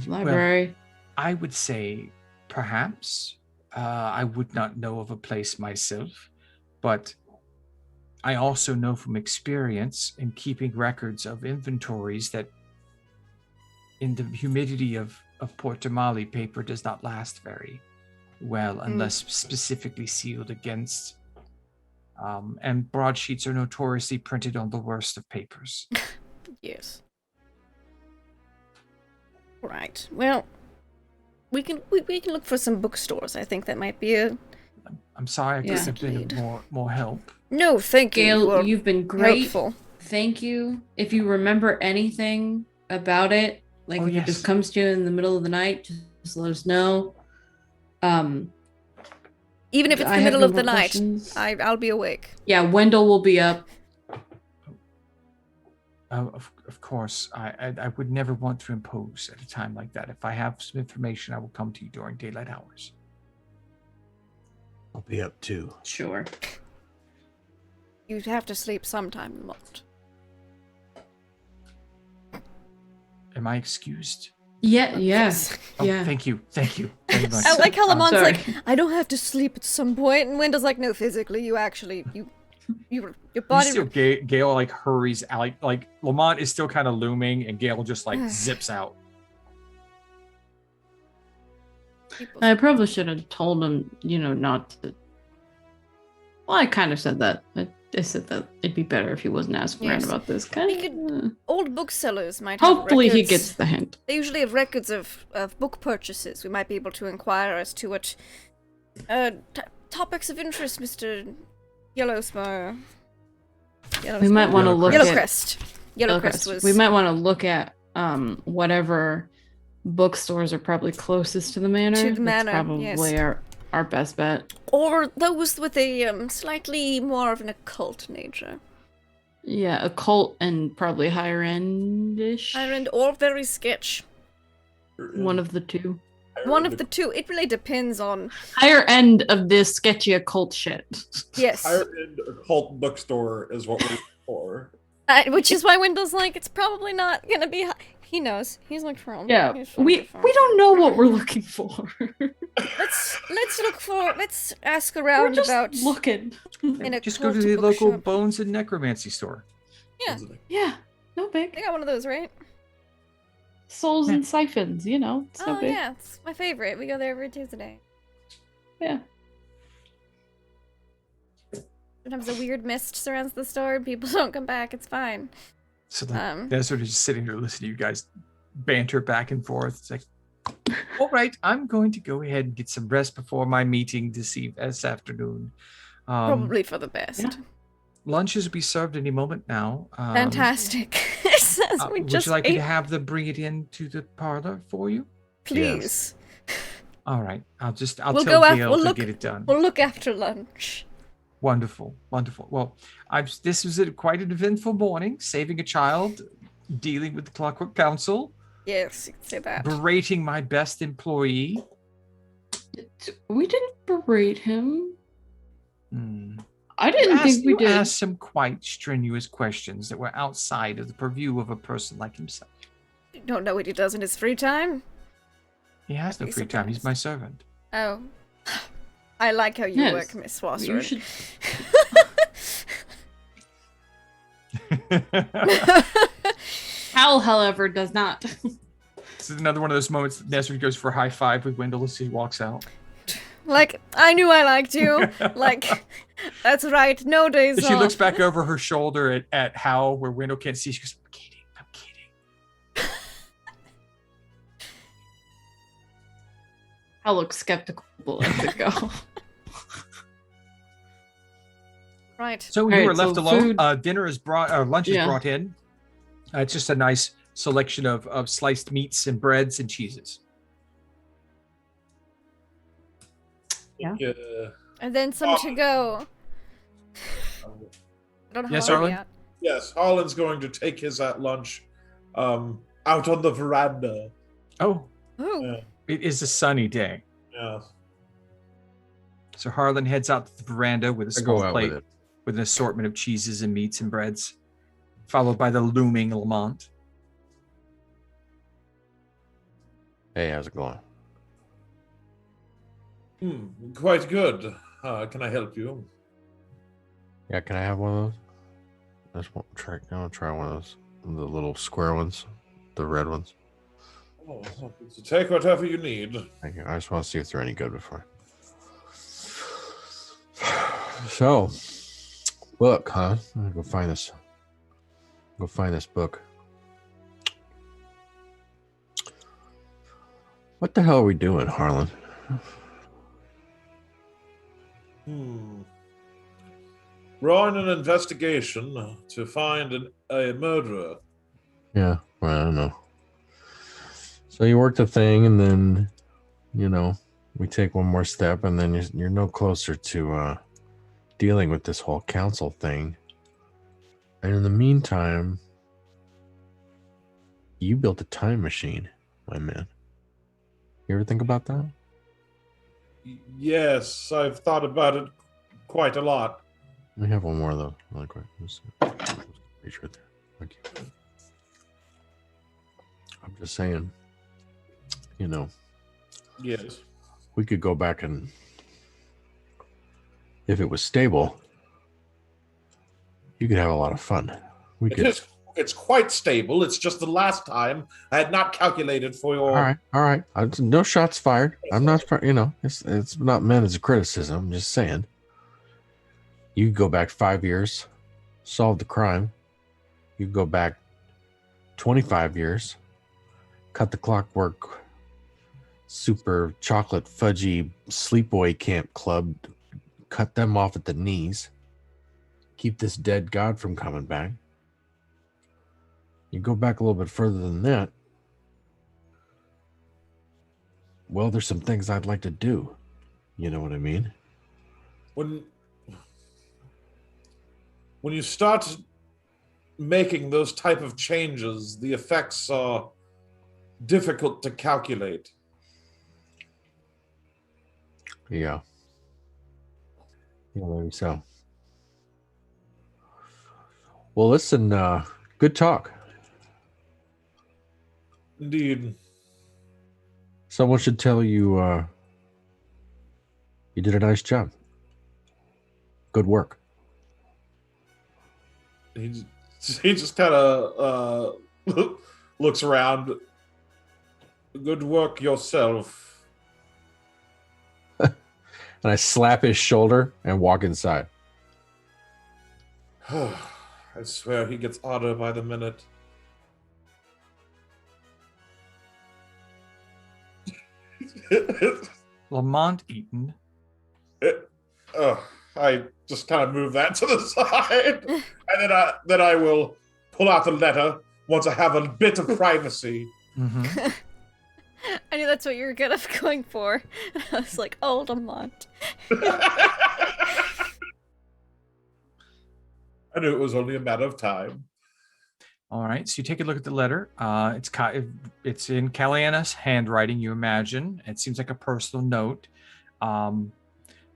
Library?
Well, I would say perhaps. I would not know of a place myself, but I also know from experience in keeping records of inventories that in the humidity of Port Damali, paper does not last very well unless specifically sealed against. And broadsheets are notoriously printed on the worst of papers.
Yes. Right. Well, we can look for some bookstores. I think that might be a.
I'm sorry I couldn't have been of more help.
No, thank you.
Gail, you've been great.
Helpful.
Thank you. If you remember anything about it, like if it just comes to you in the middle of the night, just let us know.
Even if it's the middle of the night, I'll be awake.
Yeah, Wendell will be up.
Of course, I would never want to impose at a time like that. If I have some information, I will come to you during daylight hours.
I'll be up too.
Sure.
You'd have to sleep sometime, Lamont.
Am I excused?
Yeah.
Yes.
Oh,
Yeah.
Thank you very much.
I like how Lamont's
sorry.
like, I don't have to sleep at some point, and Wendell's like, no, physically, your body.
You still, Gail like hurries out. Like Lamont is still kind of looming, and Gail just like zips out.
I probably should have told him, not to. Well, I kind of said that. I said that it'd be better if he wasn't asking around about this.
Old booksellers might have
Hopefully he
records.
gets the hint.
They usually have records of book purchases. We might be able to inquire as to what topics of interest Mr. Yellowspur.
We might want to look at
Yellowcrest was.
We might want to look at whatever bookstores are probably closest to the manor.
To the manor,
That's probably our best bet.
Or those with a slightly more of an occult nature.
Yeah, occult and probably higher end-ish.
Higher end or very sketch.
One of the two.
One of the two. It really depends on...
Higher end of this sketchy occult shit.
Yes.
Higher end occult bookstore is what we're looking for.
Which is why Wendell's like, it's probably not gonna be high. He knows. He's looked for him.
Yeah, we don't know what we're looking for.
Let's ask around about
looking.
Just go to the local bones and necromancy store.
Yeah, no big.
They got one of those, right?
Souls and siphons, it's no big.
Yeah, it's my favorite. We go there every Tuesday.
Yeah.
Sometimes a weird mist surrounds the store and people don't come back. It's fine.
So they're sort of just sitting there listening to you guys banter back and forth. It's like, all right, I'm going to go ahead and get some rest before my meeting this afternoon.
Probably for the best.
Yeah.
Lunches will be served any moment now.
Fantastic.
Would you like me to have them bring it into the parlor for you?
Please.
Yes. All right. I'll
We'll
tell
go af-
Gail
we'll
to
look-
get it done.
We'll look after lunch.
Wonderful. Well, this was quite an eventful morning, saving a child, dealing with the Clockwork Council,
Yes, you can say that.
berating my best employee.
We didn't berate him.
Hmm.
I didn't think we
You
did.
asked some quite strenuous questions that were outside of the purview of a person like himself.
You don't know what he does in his free time?
He has no
Be
free time. He's
surprised.
my servant.
Oh. I like how you
Yes.
work, Miss Wasserman.
You should. Hal, however, does not.
This is another one of those moments that Nestor goes for a high five with Wendell as he walks out.
Like, I knew I liked you. Like, that's right. No days
She
off.
looks back over her shoulder at Hal where Wendell can't see. She goes, I'm kidding.
Hal looks skeptical as it go.
Right.
So
All
you
right,
were left
so
alone.
food-
Dinner is brought, lunch is
Yeah.
brought in. It's just a nice selection of sliced meats and breads and cheeses.
Yeah.
And then some to go. I don't know
Yes,
how long
Arlen?
yet.
Yes, Harlan's going to take his at lunch out on the veranda.
Oh,
Ooh.
Yeah.
it is a sunny day.
Yeah.
So Harlan heads out to the veranda with a
I go
small
out
plate
with it.
with an assortment of cheeses and meats and breads, followed by the looming Lamont.
Hey, how's it going?
Quite good. Can I help you?
Yeah, can I have one of those? I want to try one of those. The little square ones, the red ones.
Oh, so take whatever you need.
Thank you. I just want to see if they're any good before. So, book, huh? I'm gonna go find this. Go find this book. What the hell are we doing, Harlan?
We're on an investigation to find a murderer.
Yeah, well, I don't know. So you work the thing, and then, we take one more step, and then you're no closer to dealing with this whole council thing. And in the meantime, you built a time machine, my man. You ever think about that?
Yes, I've thought about it quite a lot.
We have one more, though. Really quick. Reach right there. Thank you. I'm just saying,
Yes.
we could go back and, if it was stable, you could have a lot of fun. We could.
It's quite stable. It's just the last time I had not calculated for your.
All right. No shots fired. I'm not. It's not meant as a criticism. I'm just saying. You could go back 5 years, solve the crime. You could go back 25 years, cut the clockwork, super chocolate fudgy sleepaway camp club, cut them off at the knees, keep this dead god from coming back. You go back a little bit further than that. Well, there's some things I'd like to do. You know what I mean?
When you start making those type of changes, the effects are difficult to calculate.
Yeah. Yeah, maybe so. Well, listen, good talk.
Indeed.
Someone should tell you you did a nice job. Good work.
He just kind of looks around. Good work yourself.
And I slap his shoulder and walk inside.
I swear he gets odder by the minute.
Lamont Eaton.
I just kind of move that to the side, and then I will pull out the letter once I have a bit of privacy.
Mm-hmm.
I knew that's what you were good at going for. I was like, Wildemount.
I knew it was only a matter of time.
All right, so you take a look at the letter. It's in Caliana's handwriting, you imagine. It seems like a personal note.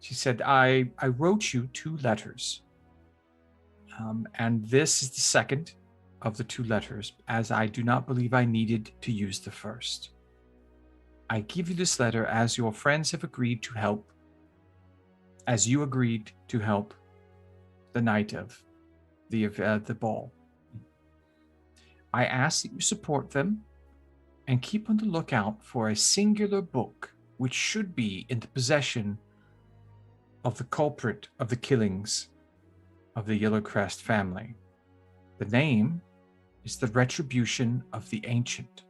She said, I wrote you 2 letters. And this is the second of the 2 letters, as I do not believe I needed to use the first. I give you this letter as your friends have agreed to help, as you agreed to help the night of the ball. I ask that you support them and keep on the lookout for a singular book which should be in the possession of the culprit of the killings of the Yellowcrest family. The name is The Retribution of the Ancient.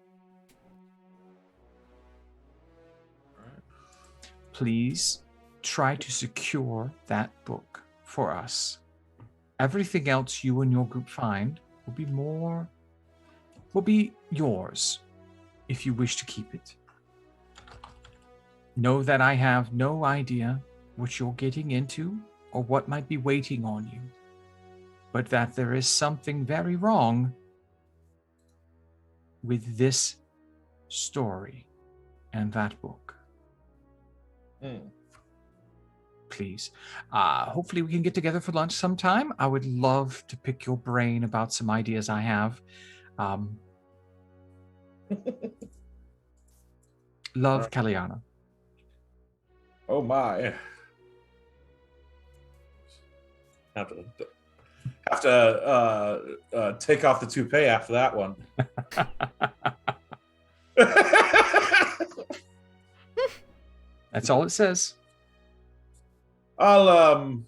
Please try to secure that book for us. Everything else you and your group find will be yours if you wish to keep it. Know that I have no idea what you're getting into or what might be waiting on you, but that there is something very wrong with this story and that book. Please. Hopefully we can get together for lunch sometime. I would love to pick your brain about some ideas I have. Love, Caliana.
Oh my. Have to take off the toupee after that one.
That's all it says.
I'll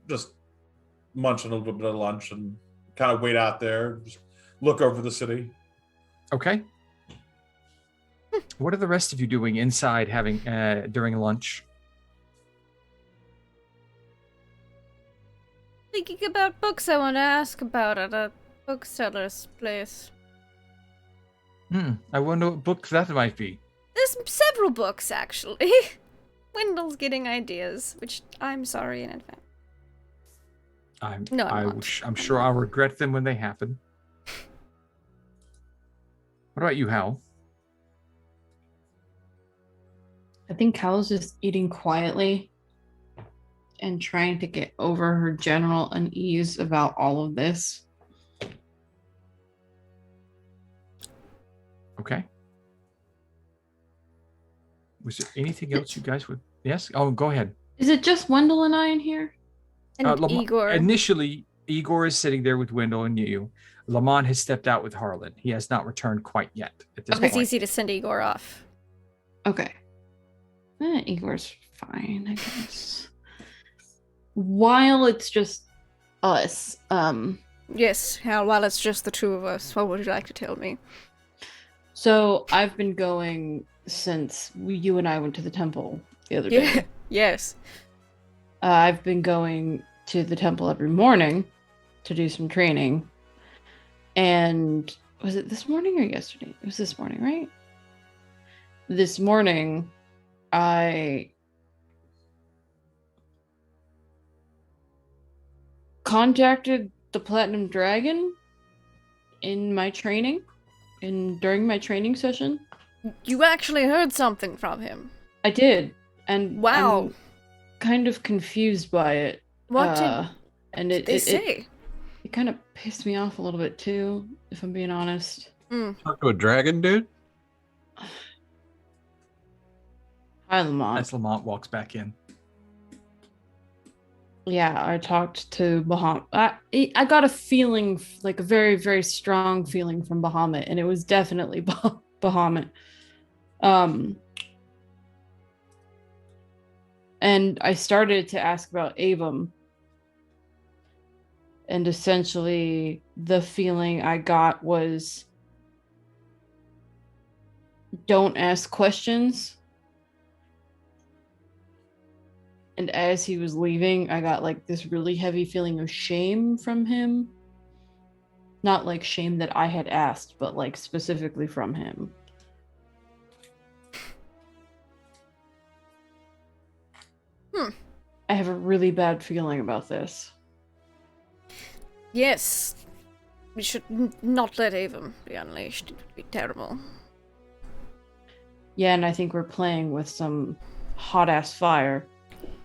just munch on a little bit of lunch and kind of wait out there, just look over the city.
Okay. What are the rest of you doing inside having during lunch?
Thinking about books I want to ask about at a bookseller's place.
I wonder what book that might be.
There's several books, actually. Wendell's getting ideas, which I'm sorry in advance. I'm
sure I'll regret them when they happen. What about you, Hal?
I think Hal's just eating quietly and trying to get over her general unease about all of this.
Okay. Was there anything else you guys would... Yes? Oh, go ahead.
Is it just Wendell and I in here?
And Igor.
Initially, Igor is sitting there with Wendell and you. Lamont has stepped out with Harlan. He has not returned quite yet at this point.
It's easy to send Igor off.
Okay. Igor's fine, I guess. While it's just us,
Yes, while it's just the 2 of us, what would you like to tell me?
So I've been going since you and I went to the temple the other day.
Yes.
I've been going to the temple every morning to do some training. And was it this morning or yesterday? It was this morning, right? This morning, I contacted the Platinum Dragon in my training, during my training session.
You actually heard something from him.
I did, and
wow,
I'm kind of confused by it.
What did they say?
It kind of pissed me off a little bit too, if I'm being honest.
Talk to a dragon, dude?
Hi, Lamont.
As Lamont walks back in.
Yeah, I talked to Bahamut. I got a feeling, like a very, very strong feeling from Bahamut, and it was definitely Bahamut. And I started to ask about Avum. And essentially, the feeling I got was, don't ask questions. And as he was leaving, I got like this really heavy feeling of shame from him. Not like shame that I had asked, but like specifically from him. I have a really bad feeling about this.
Yes. We should not let Avon be unleashed. It would be terrible.
Yeah, and I think we're playing with some hot-ass fire.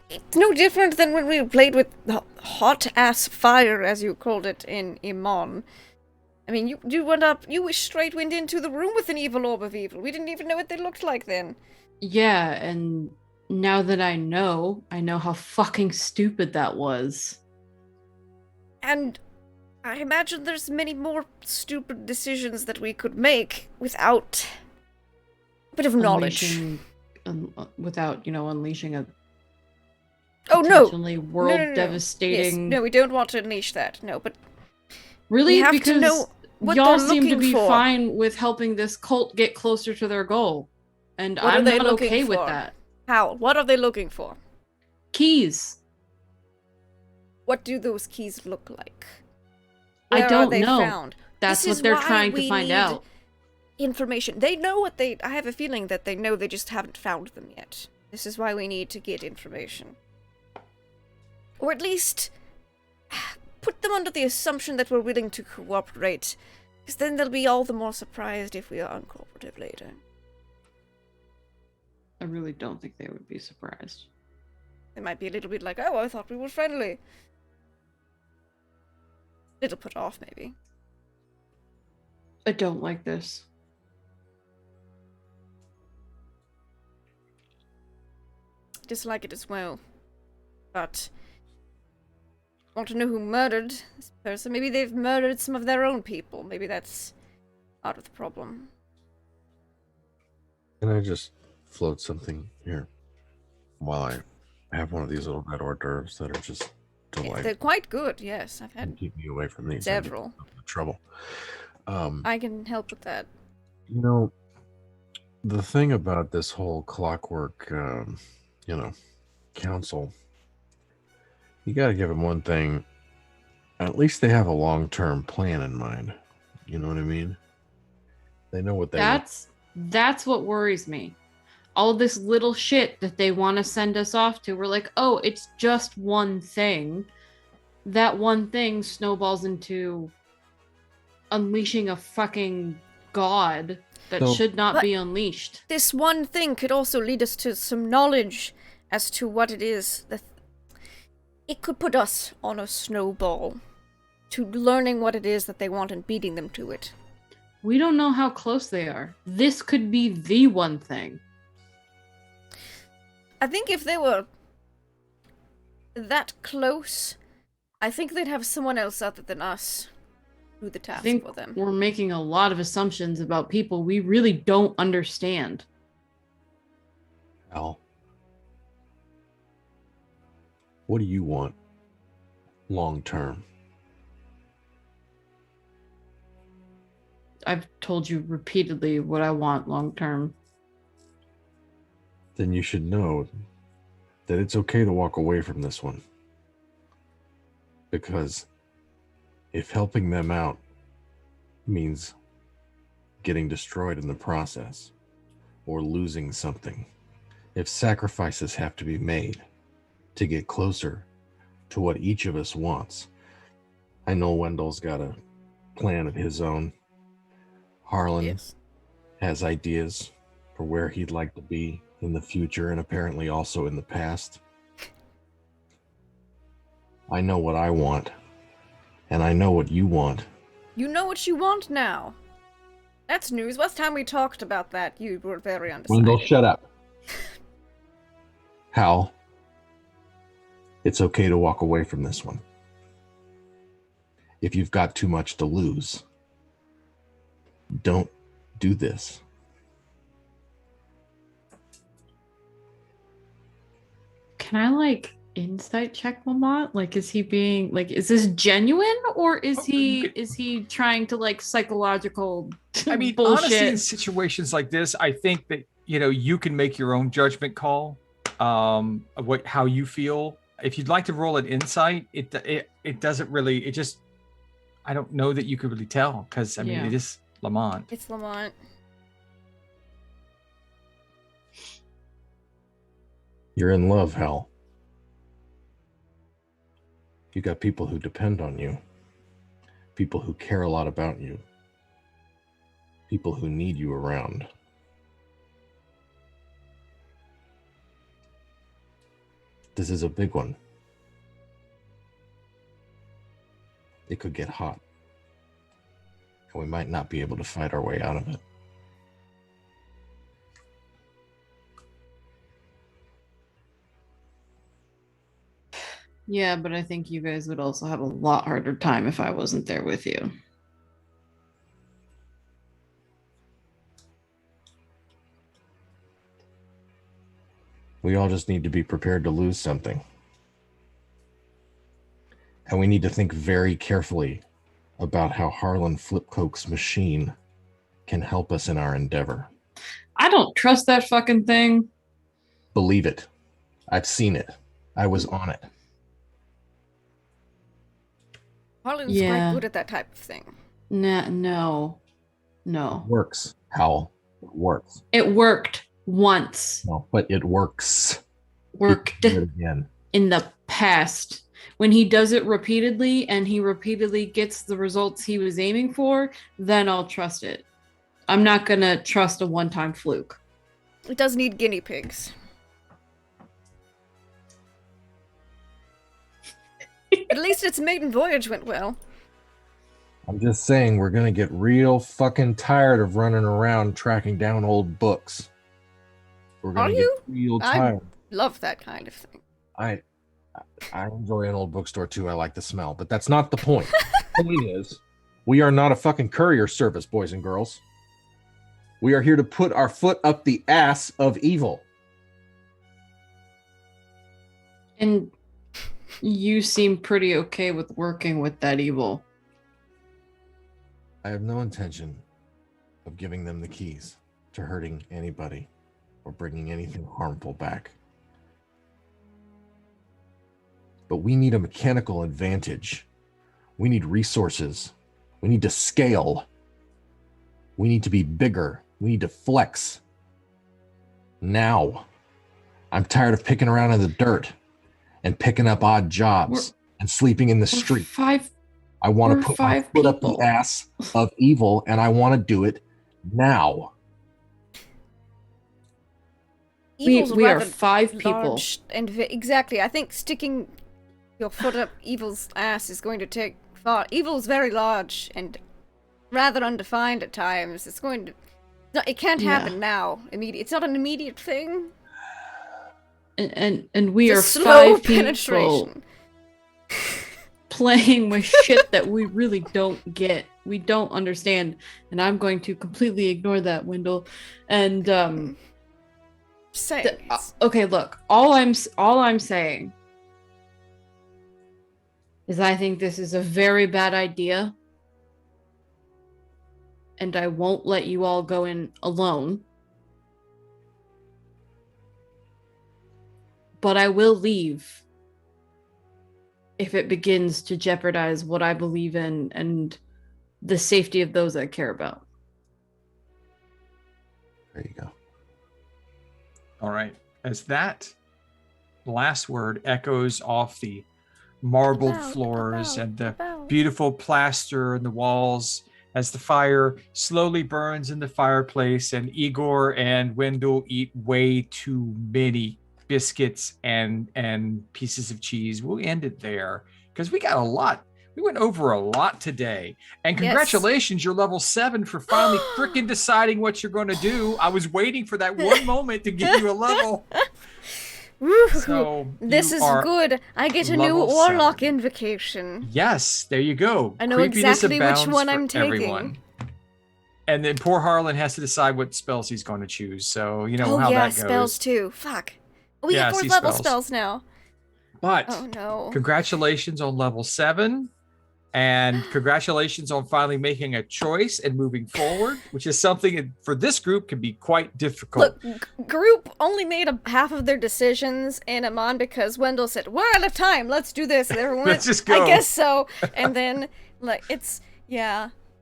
It's no different than when we played with hot-ass fire, as you called it, in Iman. I mean, you straight went into the room with an evil orb of evil. We didn't even know what they looked like then.
Yeah, and now that I know how fucking stupid that was.
And I imagine there's many more stupid decisions that we could make without a bit of knowledge.
Without, unleashing a
Oh, no!
potentially world-devastating...
Yes. No, we don't want to unleash that. No, but...
Really?
We have
because
to know what
y'all
they're
seem to
looking
be
for.
fine with helping this cult get closer to their goal. And
What are
I'm
they
not
looking
okay with
for?
that.
How? What are they looking for?
Keys.
What do those keys look like?
I
Where
don't
are they
know.
found?
That's
This
what
is
they're
why
trying to
we
find
need
out.
Information. They know what they... I have a feeling that they know, they just haven't found them yet. This is why we need to get information. Or at least put them under the assumption that we're willing to cooperate. Because then they'll be all the more surprised if we are uncooperative later.
I really don't think they would be surprised.
They might be a little bit like, oh, I thought we were friendly. Little put off, maybe.
I don't like this.
Dislike it as well. But want to know who murdered this person? Maybe they've murdered some of their own people. Maybe that's part of the problem.
Can I just float something here while I have one of these little red hors d'oeuvres that are just delightful?
They're quite good, yes. I've had
Keep me away from these.
several.
Trouble.
I can help with that.
The thing about this whole clockwork, council, you got to give them one thing. At least they have a long-term plan in mind. You know what I mean? They know what they want.
That's what worries me. All this little shit that they want to send us off to, we're like, oh, it's just one thing. That one thing snowballs into unleashing a fucking god that should not be unleashed.
This one thing could also lead us to some knowledge as to what it is that... It could put us on a snowball to learning what it is that they want and beating them to it.
We don't know how close they are. This could be the one thing.
I think if they were that close, I think they'd have someone else other than us do the
I
task
think
for them.
we're making a lot of assumptions about people we really don't understand.
Al, what do you want long term?
I've told you repeatedly what I want long term.
Then you should know that it's okay to walk away from this one. Because if helping them out means getting destroyed in the process or losing something, if sacrifices have to be made to get closer to what each of us wants. I know Wendell's got a plan of his own. Harlan has ideas for where he'd like to be in the future and apparently also in the past. I know what I want, and I know what you want.
You know what you want now. That's news. Last time we talked about that, you were very undecided.
Wendell, shut up. Hal, it's okay to walk away from this one. If you've got too much to lose, don't do this.
Can I insight check Lamont? Is he being is this genuine or is he trying to psychological
I mean,
bullshit?
honestly, in situations like this, I think that you can make your own judgment call of how you feel. If you'd like to roll an insight, it doesn't really, it just I don't know that you could really tell because I mean
Yeah.
it is Lamont.
It's Lamont.
You're in love, Hal. You got people who depend on you. People who care a lot about you. People who need you around. This is a big one. It could get hot. And we might not be able to fight our way out of it.
Yeah, but I think you guys would also have a lot harder time if I wasn't there with you.
We all just need to be prepared to lose something. And we need to think very carefully about how Harlan Flipcoke's machine can help us in our endeavor.
I don't trust that fucking thing.
Believe it. I've seen it. I was on it.
Harlan's
Yeah.
quite good at that type of thing.
No.
Works, Howell. It works.
It worked once.
No, but it works.
Worked
Do it again.
in the past. When he does it repeatedly and he repeatedly gets the results he was aiming for, then I'll trust it. I'm not gonna trust a one-time fluke.
It does need guinea pigs. At least its maiden voyage went well.
I'm just saying we're gonna get real fucking tired of running around tracking down old books. We're gonna
Are
get
you?
real
I-
tired.
Love that kind of thing.
I enjoy an old bookstore too. I like the smell, but that's not the point. The point is, we are not a fucking courier service, boys and girls. We are here to put our foot up the ass of evil.
And you seem pretty okay with working with that evil.
I have no intention of giving them the keys to hurting anybody or bringing anything harmful back. But we need a mechanical advantage. We need resources. We need to scale. We need to be bigger. We need to flex. Now. I'm tired of picking around in the dirt and picking up odd jobs and sleeping in the street. I want
we're
to put my
five
foot up the
people.
ass of evil, and I want to do it now.
Evil's
We are
rather
5 people.
large and exactly. I think sticking your foot up evil's ass is going to take far. Evil's very large and rather undefined at times. It's going to. No, it can't happen now. Immediate. It's not an immediate thing.
And we
It's
are
a slow
5 people
penetration.
playing with shit that we really don't get. We don't understand. And I'm going to completely ignore that, Wendell. And
Saying.
okay, look. All I'm saying is I think this is a very bad idea. And I won't let you all go in alone. But I will leave if it begins to jeopardize what I believe in and the safety of those I care about.
There you go.
All right. As that last word echoes off the marbled floors and the beautiful plaster and the walls, as the fire slowly burns in the fireplace, and Igor and Wendell eat way too many biscuits and pieces of cheese. We'll end it there because we got a lot. We went over a lot today. And congratulations, you're level 7 for finally freaking deciding what you're going to do. I was waiting for that one moment to give you a level. So
this is good. I get a new
level
warlock
7.
invocation.
Yes, there you go.
I know
Creepiness
exactly which
abounds
one
for
I'm taking.
everyone. And then poor Harlan has to decide what spells he's going to choose. So you know how
yeah,
that goes.
spells too. Fuck. We
Yeah,
get 4th
see
level
spells.
spells now.
But
Oh no.
congratulations on level 7. And congratulations on finally making a choice and moving forward, which is something for this group can be quite difficult.
Look, group only made half of their decisions in Amon because Wendell said, "We're out of time. Let's do this." And everyone
Let's
went,
just go.
I guess so. And then, like,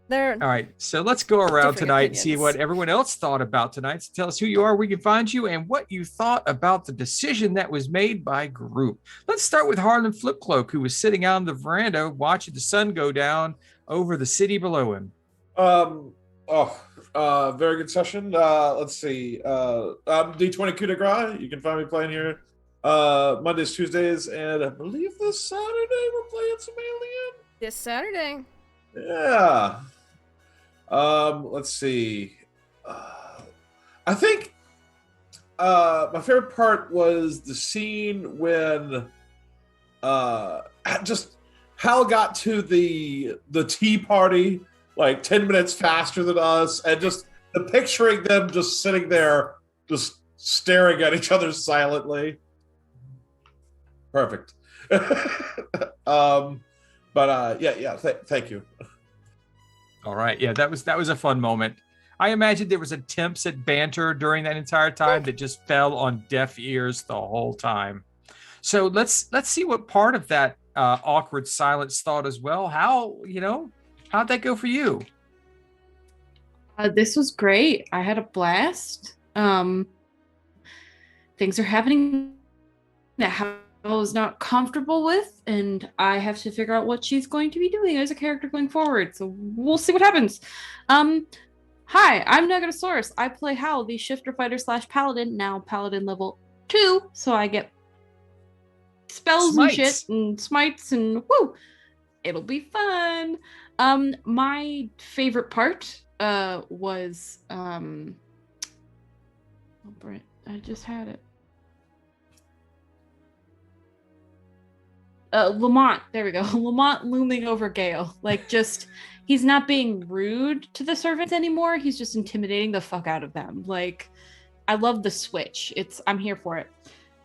they're
All right, so let's go around
differing
tonight and see
opinions.
what everyone else thought about tonight. So tell us who you are, where you can find you, and what you thought about the decision that was made by group. Let's start with Harlan Flipcloak, who was sitting out on the veranda watching the sun go down over the city below him.
Very good session. Let's see. I'm D20 Coup de Grace. You can find me playing here Mondays, Tuesdays, and I believe this Saturday we're playing some Alien.
this Saturday.
Yeah. Let's see. I think my favorite part was the scene when just Hal got to the tea party like 10 minutes faster than us, and just the picturing them just sitting there just staring at each other silently. Perfect. Thank you.
All right, yeah, that was a fun moment. I imagine there was attempts at banter during that entire time that just fell on deaf ears the whole time. So let's see what part of that awkward silence thought as well. How'd that go for you?
This was great. I had a blast. Things are happening that Hal is not comfortable with, and I have to figure out what she's going to be doing as a character going forward. So we'll see what happens. Hi, I'm Negatosaurus. I play Hal, the shifter fighter / paladin, now paladin level 2, so I get spells
Smites.
and shit and smites and woo! It'll be fun. My favorite part was Brent, I just had it. Lamont, there we go. Lamont looming over Gale. Like, just, he's not being rude to the servants anymore. He's just intimidating the fuck out of them. Like, I love the switch. I'm here for it.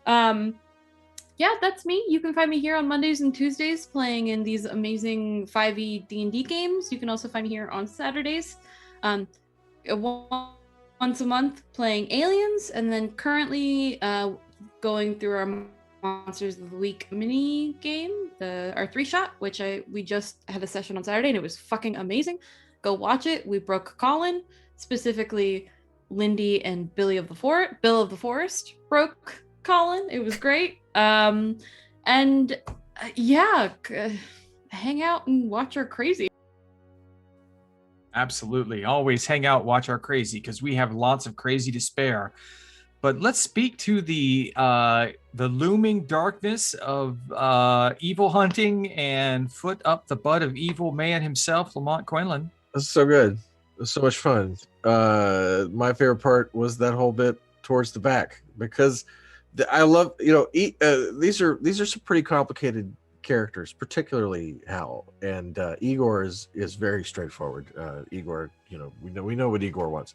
Yeah, that's me. You can find me here on Mondays and Tuesdays playing in these amazing 5e D&D games. You can also find me here on Saturdays. Once a month playing Aliens, and then currently going through our Monsters of the Week mini game, our 3-shot, which we just had a session on Saturday, and it was fucking amazing. Go watch it. We broke Colin, specifically Lindy and Bill of the Forest broke Colin. It was great. Hang out and watch our crazy.
Absolutely. Always hang out, watch our crazy, because we have lots of crazy to spare. But let's speak to the looming darkness of evil hunting and foot up the butt of evil man himself, Lamont Quinlan.
This is so good. It was so much fun. My favorite part was that whole bit towards the back, because I love, these are some pretty complicated characters, particularly Hal, and Igor is very straightforward. Igor, we know what Igor wants,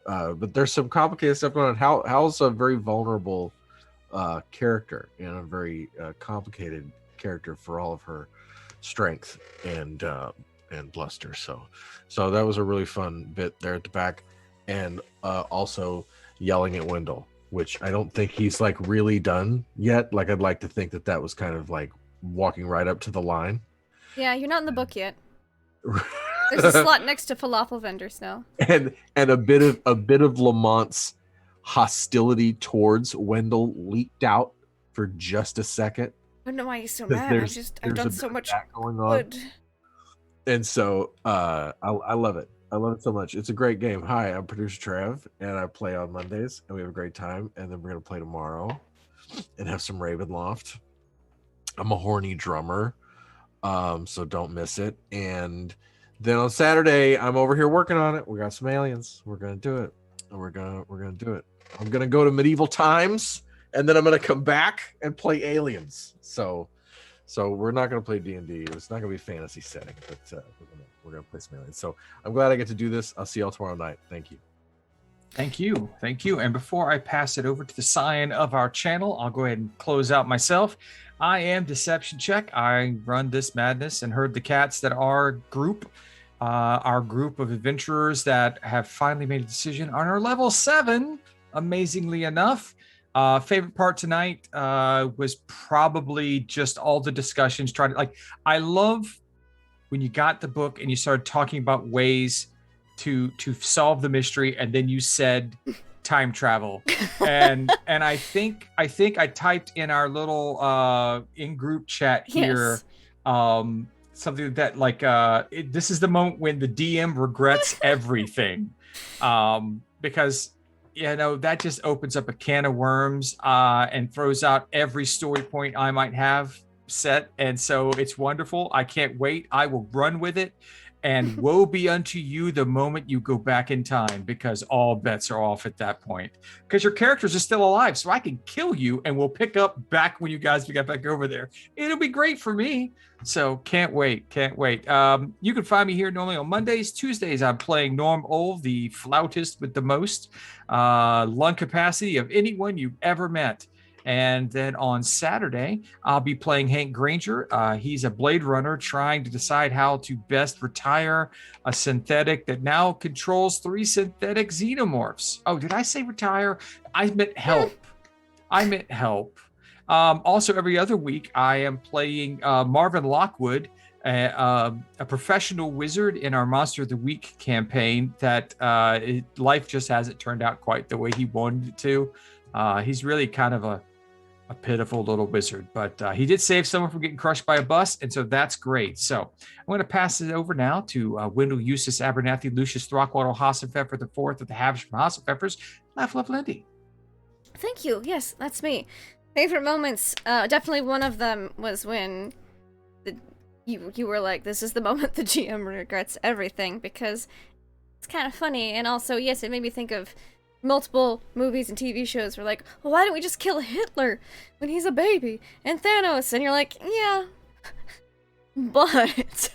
but there's some complicated stuff going on. Hal's a very vulnerable character, and a very complicated character for all of her strength and bluster. So that was a really fun bit there at the back, and also yelling at Wendell, which I don't think he's like really done yet. Like, I'd like to think that was kind of like walking right up to the line.
Yeah, you're not in the book yet. There's a slot next to falafel vendors now.
And a bit of Lamont's hostility towards Wendell leaked out for just a second.
I don't know why he's so mad. I've done so much
going on.
good.
And so I love it. I love it so much. It's a great game. Hi, I'm producer Trev, and I play on Mondays, and we have a great time. And then we're gonna play tomorrow and have some Ravenloft. I'm a horny drummer, so don't miss it. And then on Saturday, I'm over here working on it. We got some aliens. We're gonna do it. We're gonna do it. I'm gonna go to medieval times, and then I'm gonna come back and play aliens. So we're not gonna play D&D. It's not gonna be a fantasy setting, but we're gonna play some aliens. So I'm glad I get to do this. I'll see y'all tomorrow night. Thank you.
Thank you. Thank you. And before I pass it over to the scion of our channel, I'll go ahead and close out myself. I am Deception Check. I run this madness and herd the cats that our group of adventurers that have finally made a decision on our level 7, amazingly enough. Favorite part tonight was probably just all the discussions. I love when you got the book and you started talking about ways to solve the mystery, and then you said time travel, and I think I typed in our little in-group chat here, something that like this is the moment when the DM regrets everything, because that just opens up a can of worms and throws out every story point I might have set, and so it's wonderful. I can't wait. I will run with it. And woe be unto you the moment you go back in time, because all bets are off at that point. Because your characters are still alive, so I can kill you and we'll pick up back when you guys get back over there. It'll be great for me. So can't wait. You can find me here normally on Mondays. Tuesdays, I'm playing Norm Ol, the flautist with the most lung capacity of anyone you've ever met. And then on Saturday, I'll be playing Hank Granger. He's a Blade Runner trying to decide how to best retire a synthetic that now controls 3 synthetic xenomorphs. Oh, did I say retire? I meant help. Also, every other week, I am playing Marvin Lockwood, a professional wizard in our Monster of the Week campaign that life just hasn't turned out quite the way he wanted it to. He's really kind of a pitiful little wizard, but he did save someone from getting crushed by a bus, and so that's great. So I'm going to pass it over now to Wendell, Eustace, Abernathy, Lucius, Throckwaddle, Hassenpfeffer the Fourth of the Havish from Hassenpfeffers. Laugh, love, Lindy.
Thank you. Yes, that's me. Favorite moments. Definitely one of them was when you were like, "This is the moment the GM regrets everything," because it's kind of funny, and also yes, it made me think of multiple movies and TV shows were like, well, why don't we just kill Hitler when he's a baby? And Thanos, and you're like, yeah, but...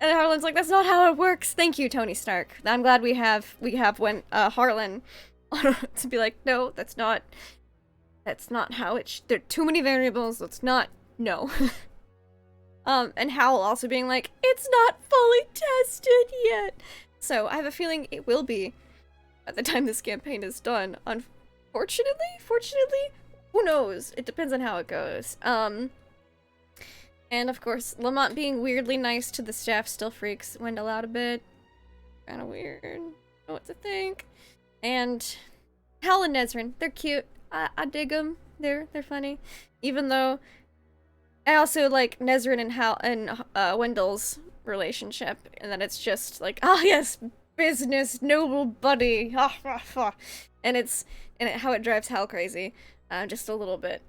and Harlan's like, that's not how it works. Thank you, Tony Stark. I'm glad we have when Harlan to be like, no, that's not how it there are too many variables, let's not, no. And Hal also being like, it's not fully tested yet. So I have a feeling it will be at the time this campaign is done. Fortunately, who knows? It depends on how it goes. And of course, Lamont being weirdly nice to the staff still freaks Wendell out a bit. Kind of weird. I don't know what to think. And Hal and Nezrin, they're cute. I dig them. They're funny. Even though I also like Nezrin and Hal and Wendell's relationship, and then it's just like, yes, business, noble buddy, and how it drives Hal crazy, just a little bit.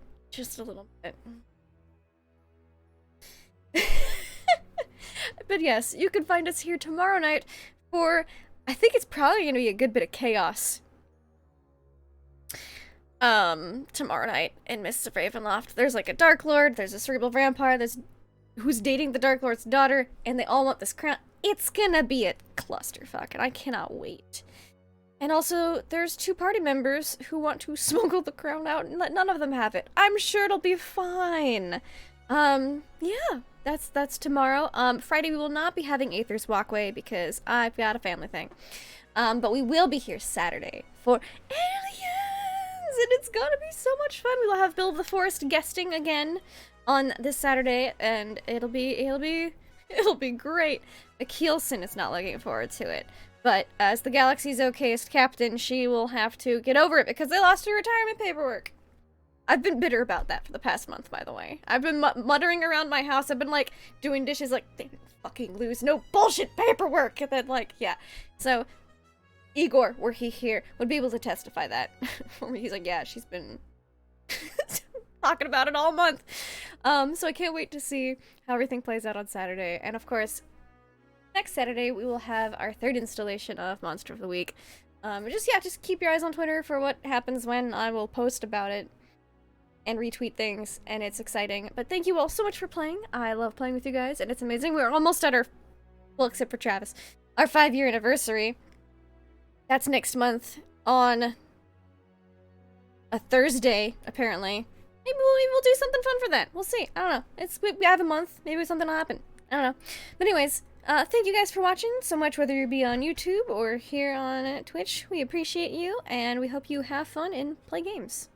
But yes, you can find us here tomorrow night for, I think it's probably going to be a good bit of chaos. Tomorrow night in Mists of Ravenloft, there's like a Dark Lord, there's a cerebral vampire, who's dating the Dark Lord's daughter, and they all want this crown. It's gonna be a clusterfuck, and I cannot wait. And also, there's 2 party members who want to smuggle the crown out and let none of them have it. I'm sure it'll be fine. Yeah, that's tomorrow. Friday we will not be having Aether's Walkway because I've got a family thing. But we will be here Saturday for Aliens, and it's gonna be so much fun. We will have Bill of the Forest guesting again on this Saturday, and it'll be great. Keelson is not looking forward to it, but as the galaxy's okayest captain, she will have to get over it because they lost her retirement paperwork. I've been bitter about that for the past month, by the way. I've been muttering around my house. I've been, like, doing dishes like, they didn't fucking lose no bullshit paperwork. And then, like, yeah. So, Igor, were he here, would be able to testify that for me. He's like, yeah, she's been talking about it all month. So I can't wait to see how everything plays out on Saturday. And, of course, next Saturday, we will have our 3rd installation of Monster of the Week. Just keep your eyes on Twitter for what happens when I will post about it and retweet things, and it's exciting. But thank you all so much for playing. I love playing with you guys, and it's amazing. We're almost at our, well, except for Travis, our 5-year anniversary. That's next month on a Thursday, apparently. Maybe we'll do something fun for that. We'll see. I don't know. We have a month. Maybe something will happen. I don't know. But anyways, thank you guys for watching so much, whether you be on YouTube or here on Twitch. We appreciate you, and we hope you have fun and play games.